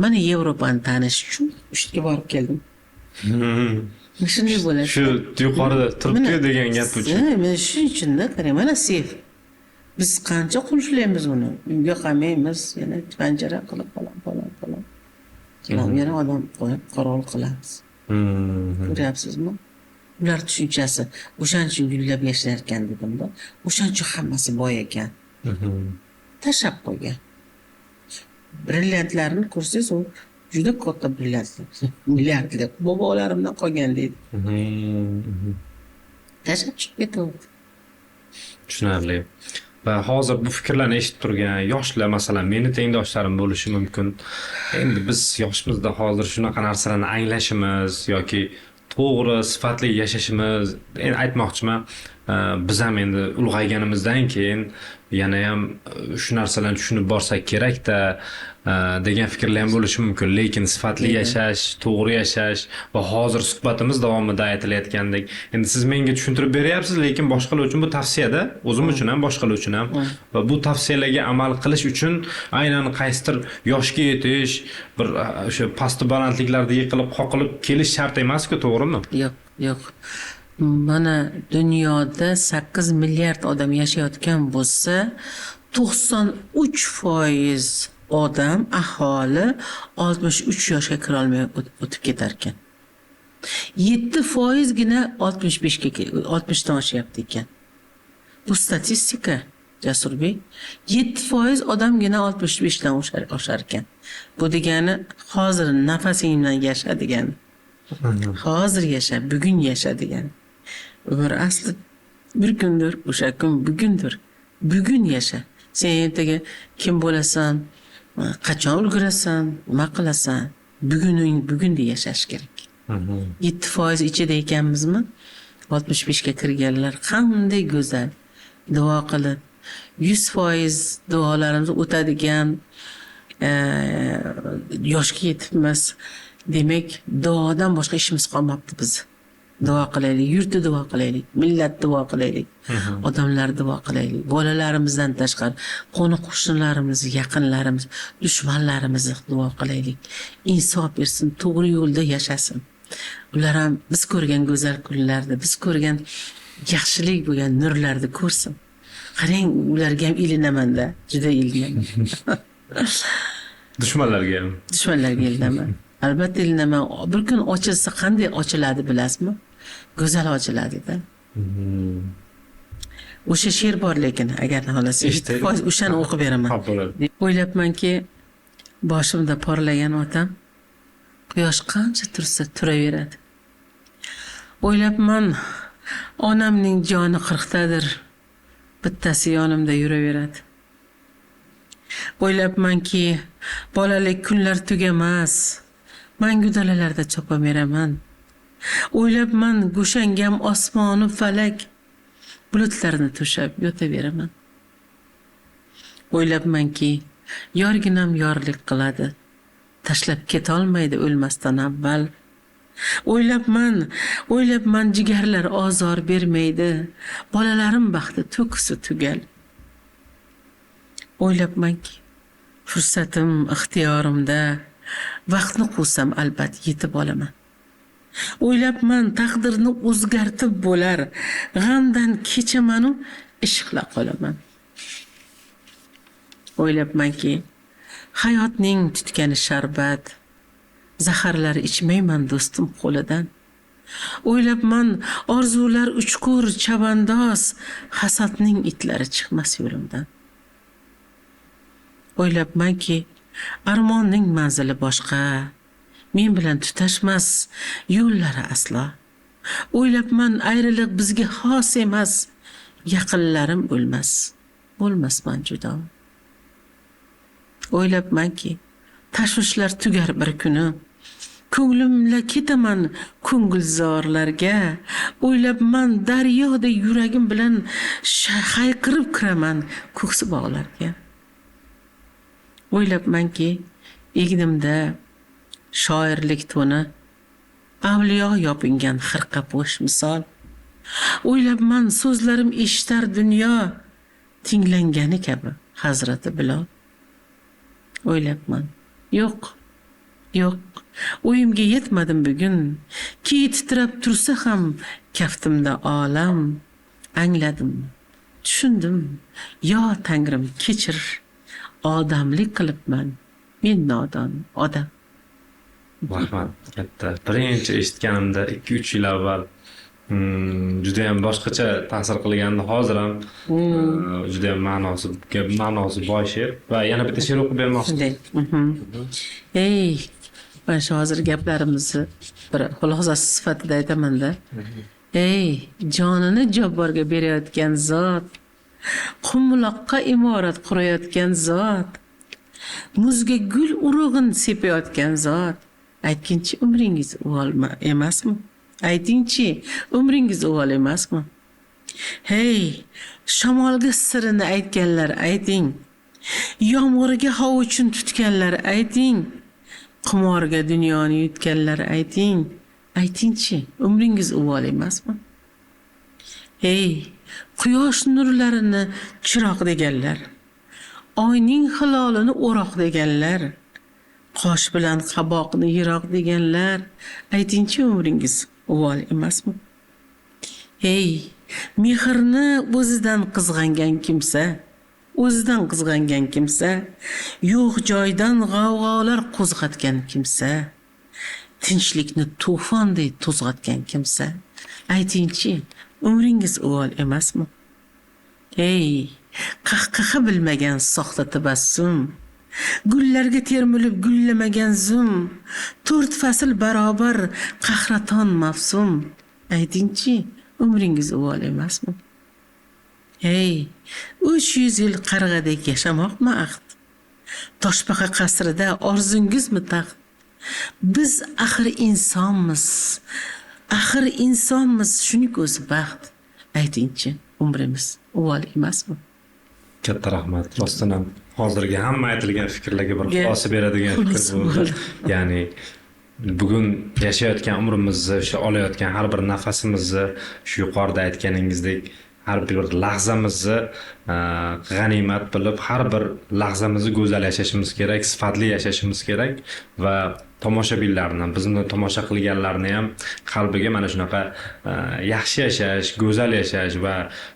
Mana Yevropani tanish uchun ishga borib keldim. Shunday bo'ladi. Shu yuqorida turibdi degan gap uchun. Men shuning uchun-da, qarang, mana seyf. Biz qancha qulflaymiz uni? Uyga qolmaymiz, yana panjara qilib falan. Yana odam qo'yib qaror qilamiz. Ko'ryapsizmi? Ular tushunchasi o'shaning uchun gullab yashar ekan dedim-da. O'shaning uchun hammasi boy ekan. Tashab qo'ygan. Brilliantlarni ko'rsangiz, u juda katta brilliantlar. Milliardlar. Bobolarimdan qolgan deydi. Tashab chiqib ketdi. Tushunarli. Va hozir bu fikrlarni eshitib turgan yoshlar, masalan, meni tengdoshlarim bo'lishi mumkin. Endi biz yoshimizda hozir shunaqa narsalarni anglashimiz yoki to'g'ri, sifatli yashashimiz, endi aytmoqchiman, biz ham endi ulg'ayganimizdan keyin yana ham shu narsalarni tushunib borsak kerak-da degan fikrlar ham bo'lishi mumkin. Lekin sifatli yashash, to'g'ri yashash va hozir suhbatimiz davomida aytilayotgandek, endi siz menga tushuntirib beryapsiz, lekin boshqalar uchun bu tavsiyada, o'zim uchun ham, boshqalar uchun ham va bu tavsiyalarga amal qilish uchun aynan qaysidir yoshga yetish, bir o'sha past balandliklarda yiqilib, qoqilib kelish shart emas-ku, to'g'rimi? Yo'q. Mana dunyoda 8 milliard odam yashayotgan bo'lsa, 93% odam, aholi 63 yoshga kira olmay o'tib ketar ekan. 7% gina 60 dan oshyapti ekan. Bu statistika, Jasurbek. 7% odamgina 65 dan oshar ekan. Bu degani hozir nafasing bilan yasha degani. Hozir yasha, bugun yasha degani. Umr asli bir kundir, o'sha kun bugundir. Bugun yasha. Sen ertaga kim bo'lasan, qachon ulgurasan, nima qilasan, bugunni yashash kerak. 7% ichida ekanmizmi? 65 ga kirganlar qanday go'zal duo qilib, 100% duolarimiz o'tadigan yoshga yetibmiz. Demak, duodan boshqa ishimiz qolmabdi biz. Duo qilaylik, yurtni duo qilaylik, millat duo qilaylik, odamlar duo qilaylik, bolalarimizdan tashqari qo'ni-qo'shnilarimiz, yaqinlarimiz, dushmanlarimizni duo qilaylik. Insof bersin, to'g'ri yo'lda yashasin. Ular ham biz ko'rgan go'zal kunlarda, biz ko'rgan yaxshilik bo'lgan nurlarni ko'rsin. Qarang, ularga ham ilinaman-da, juda ilinaman. Dushmanlarga ham. Dushmanlarga ildaman. Albatta ildaman. Bir kun ochilsa qanday ochiladi bilasizmi? Go'zal ochiladi-da. O'sha she'r bor lekin agar xohlasangiz o'shani o'qib beraman. Xo'p, bo'ladi. O'ylabmanki, boshimda porlagan otam quyosh qancha tursa turaveradi. O'ylabman, onamning joni 40 tadir, bittasi yonimda yuraveradi. O'ylabmanki, bolalik kunlar tugamas, mangu dalalarda chopameraman. O'ylabman, go'shangam osmoni falak, bulutlarni to'shab yotaveraman. O'ylabmanki, yorginam yorlik qiladi, tashlab ketolmaydi o'lmasdan avval. O'ylabman, jigarlar ozor bermaydi, bolalarim baxti to'kisi tugal. O'ylabmanki, fursatim ixtiyorimda, vaqtni quvsam albat yetib olaman. O'ylabman, taqdirni o'zgartib bo'lar, g'amdan kechamanu ishqla qolaman. O'ylabmanki, hayotning tutgani sharbat, zaharlar ichmayman do'stim qo'lidan. O'ylabman, orzular uchqur chavandoz, hasadning itlari chiqmas yo'limdan. O'ylabmanki, armonning manzili boshqa, men bilan tutashmas yo'llari aslo. O'ylabman, ayriliq bizga xos emas, yaqinlarim o'lmas, bo'lmasman judo. O'ylabmanki, tashvishlar tugar bir kuni, ko'nglimla ketaman ko'ngilzorlarga. O'ylabman, daryoda yuragim bilan hayqirib kiraman ko'ksi bog'larga. O'ylabmanki, egnimda shoirlik to'ni, avliyo yopingan xirqapo'sh misol. O'ylabman, so'zlarim eshitar dunyo, tinglangani kabi Hazrati Bilol. O'ylabman, yo'q, o'yimga yetmadim bugun, ki titrab tursa ham kaftimda olam. Angladim, tushundim, yo Tangrim kechir, odamlik qilibman, men nodon odam. Rahmat, katta. Birinchi eshitganimda 2-3 yil avval juda ham boshqacha ta'sir qilgandi. Hozir ham juda ham ma'nosi boy she'r va yana bitta she'r o'qib bermoqchiman. Ey, mana shu hozir gaplarimizni bir xulosasi sifatida aytaman-da. Ey, jonini jabborga berayotgan zot, qumloqqa imorat qurayotgan zot, muzga gul urug'in sepayotgan zot, aytginchi umringiz uvol emasmi? Aytingchi, umringiz uvol emasmi? Hey, shamolga sirini aytganlar ayting, yomg'irga hovuchun tutganlar ayting, qimorga dunyoni yutganlar ayting. Aytingchi, umringiz uvol emasmi? Hey, quyosh nurlarini chiroq deganlar, oyning hilolini o'roq deganlar, qosh bilan qaboqni yiroq deganlar, aytingchi, umringiz uvol emasmi? Hey, mehrni o'zidan qizg'angan kimsa, yo'q joydan g'avg'olar qo'zg'atgan kimsa, tinchlikni to'fonday to'zg'atgan kimsa, aytingchi, umringiz uvol emasmi? Hey, qahqaha bilmagan soxta tabassum, gullarga termilib gullamagan zum, 4 fasl barobar qahraton mavsum, aytingchi, umringiz uvol emasmi? Hey, 300 yil qarg'adek yashamoqmi ahd? Toshbaqa qasrida orzungizmi taxt? Biz axir insonmiz, shuning o'zi baxt. Aytingchi, umrimiz uvol emasmi? Katta rahmat. Rostdan ham hozirgi hamma aytilgan fikrlarga bir xulosa beradigan fikr bo'ldi. Ya'ni bugun yashayotgan umrimizni, o'sha olayotgan har bir nafasimizni, shu yuqorida aytganingizdek har bir lahzamizni g'animat bilib, har bir lahzamizni go'zal yashashimiz kerak, sifatli yashashimiz kerak va tomoshabinlarni, bizni tomosha qilganlarni ham qalbiga mana shunaqa yaxshi yashash, go'zal yashash va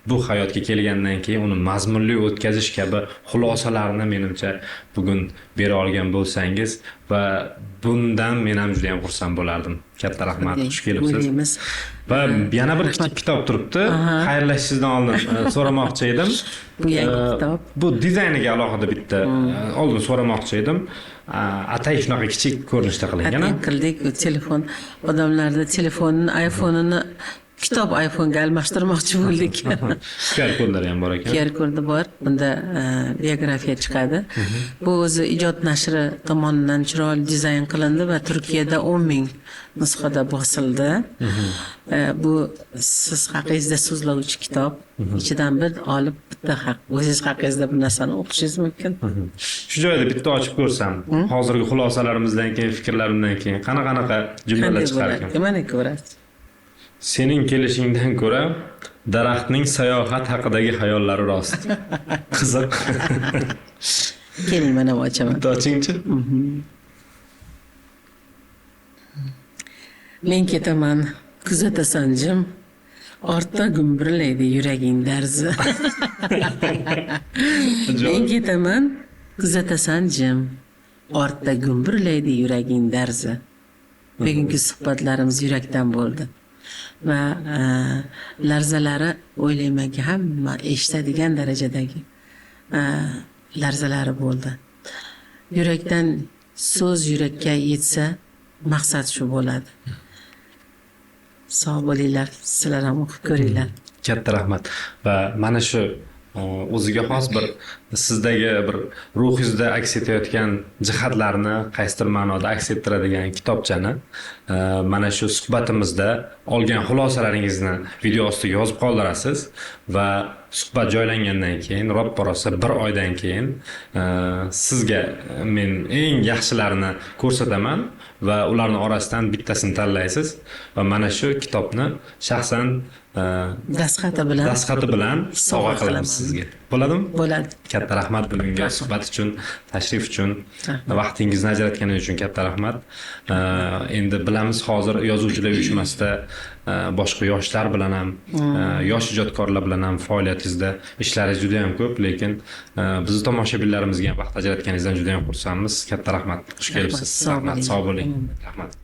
bu hayotga kelgandan keyin uni mazmunli o'tkazish kabi xulosalarni menimcha bugun bera olgan bo'lsangiz va bundan men ham juda ham xursand bo'lardim. Katta rahmat, xush kelibsiz. O'ylaymiz. Va yana bir kitob turibdi. Xayrlashishdan oldin so'ramoqchi edim. Bu yangi kitob. Bu dizayniga alohida bitta oldin so'ramoqchi edim. Atay shunaqa kichik ko'rinishda qilingan. Atay qildik, telefon odamlarda telefonini, iPhone'ini kitob iPhone'ga almashtirmoqchi bo'ldik. QR kodlari ham bor ekan. QR kodi bor. Bunda biografiya chiqadi. Bu o'zi ijod nashri tomonidan chiroyli dizayn qilindi va Turkiyada 10,000 nusxada bosildi. Bu siz haqingizda so'zlovchi kitob. Ichidan bir olib bitta o'zingiz haqingizda bir narsani o'qishingiz mumkin. Shu joyda bitta ochib ko'rsam, hozirgi xulosalarimizdan keyin, fikrlarimdan keyin qanaqa jumlalar chiqar ekan? Mana ko'rasiz. Sening kelishingdan ko'ra daraxtning sayohat haqidagi xayollari rost. Qiziq. Keling, mana bu ochaman. Ochingchi. Men ketaman, kuzatasan jim. Ortda gumburlaydi yuraging darzi. Men ketaman, kuzatasan jim. Ortda gumburlaydi yuraging darzi. Bugungi suhbatlarimiz yurakdan bo'ldi. Va larzalari o'ylaymanki hamma eshitadigan darajadagi larzalari bo'ldi. Yurakdan so'z yurakka yetsa, maqsad shu bo'ladi. Sog' bo'linglar, sizlar ham o'qib ko'ringlar. Katta rahmat. Va mana shu o'ziga xos bir sizdagi bir ruhingizda aks etayotgan jihatlarni qaysidir ma'noda aks ettiradigan kitobchani mana shu suhbatimizda olgan xulosalaringizni video ostiga yozib qoldirasiz va suhbat joylangandan keyin ro'porosa bir oydan keyin sizga men eng yaxshilarini ko'rsataman va ularni orasidan bittasini tanlaysiz va mana shu kitobni shaxsan dasxati bilan sovg'a qilamiz sizga. Bo'ladimi? Bo'ladi. Katta rahmat bugungi suhbat uchun, tashrif uchun, vaqtingizni ajratganingiz uchun katta rahmat. Endi bilamiz hozir yozuvchilar uyushmasida boshqa yoshlar bilan ham, yosh ijodkorlar bilan ham faoliyatingizda ishlaringiz juda ham ko'p, lekin bizni tomoshabinlarimizga ham vaqt ajratganingizdan juda ham xursandmiz. Katta rahmat. Xush kelibsiz. Rahmat, sog' bo'ling. Rahmat.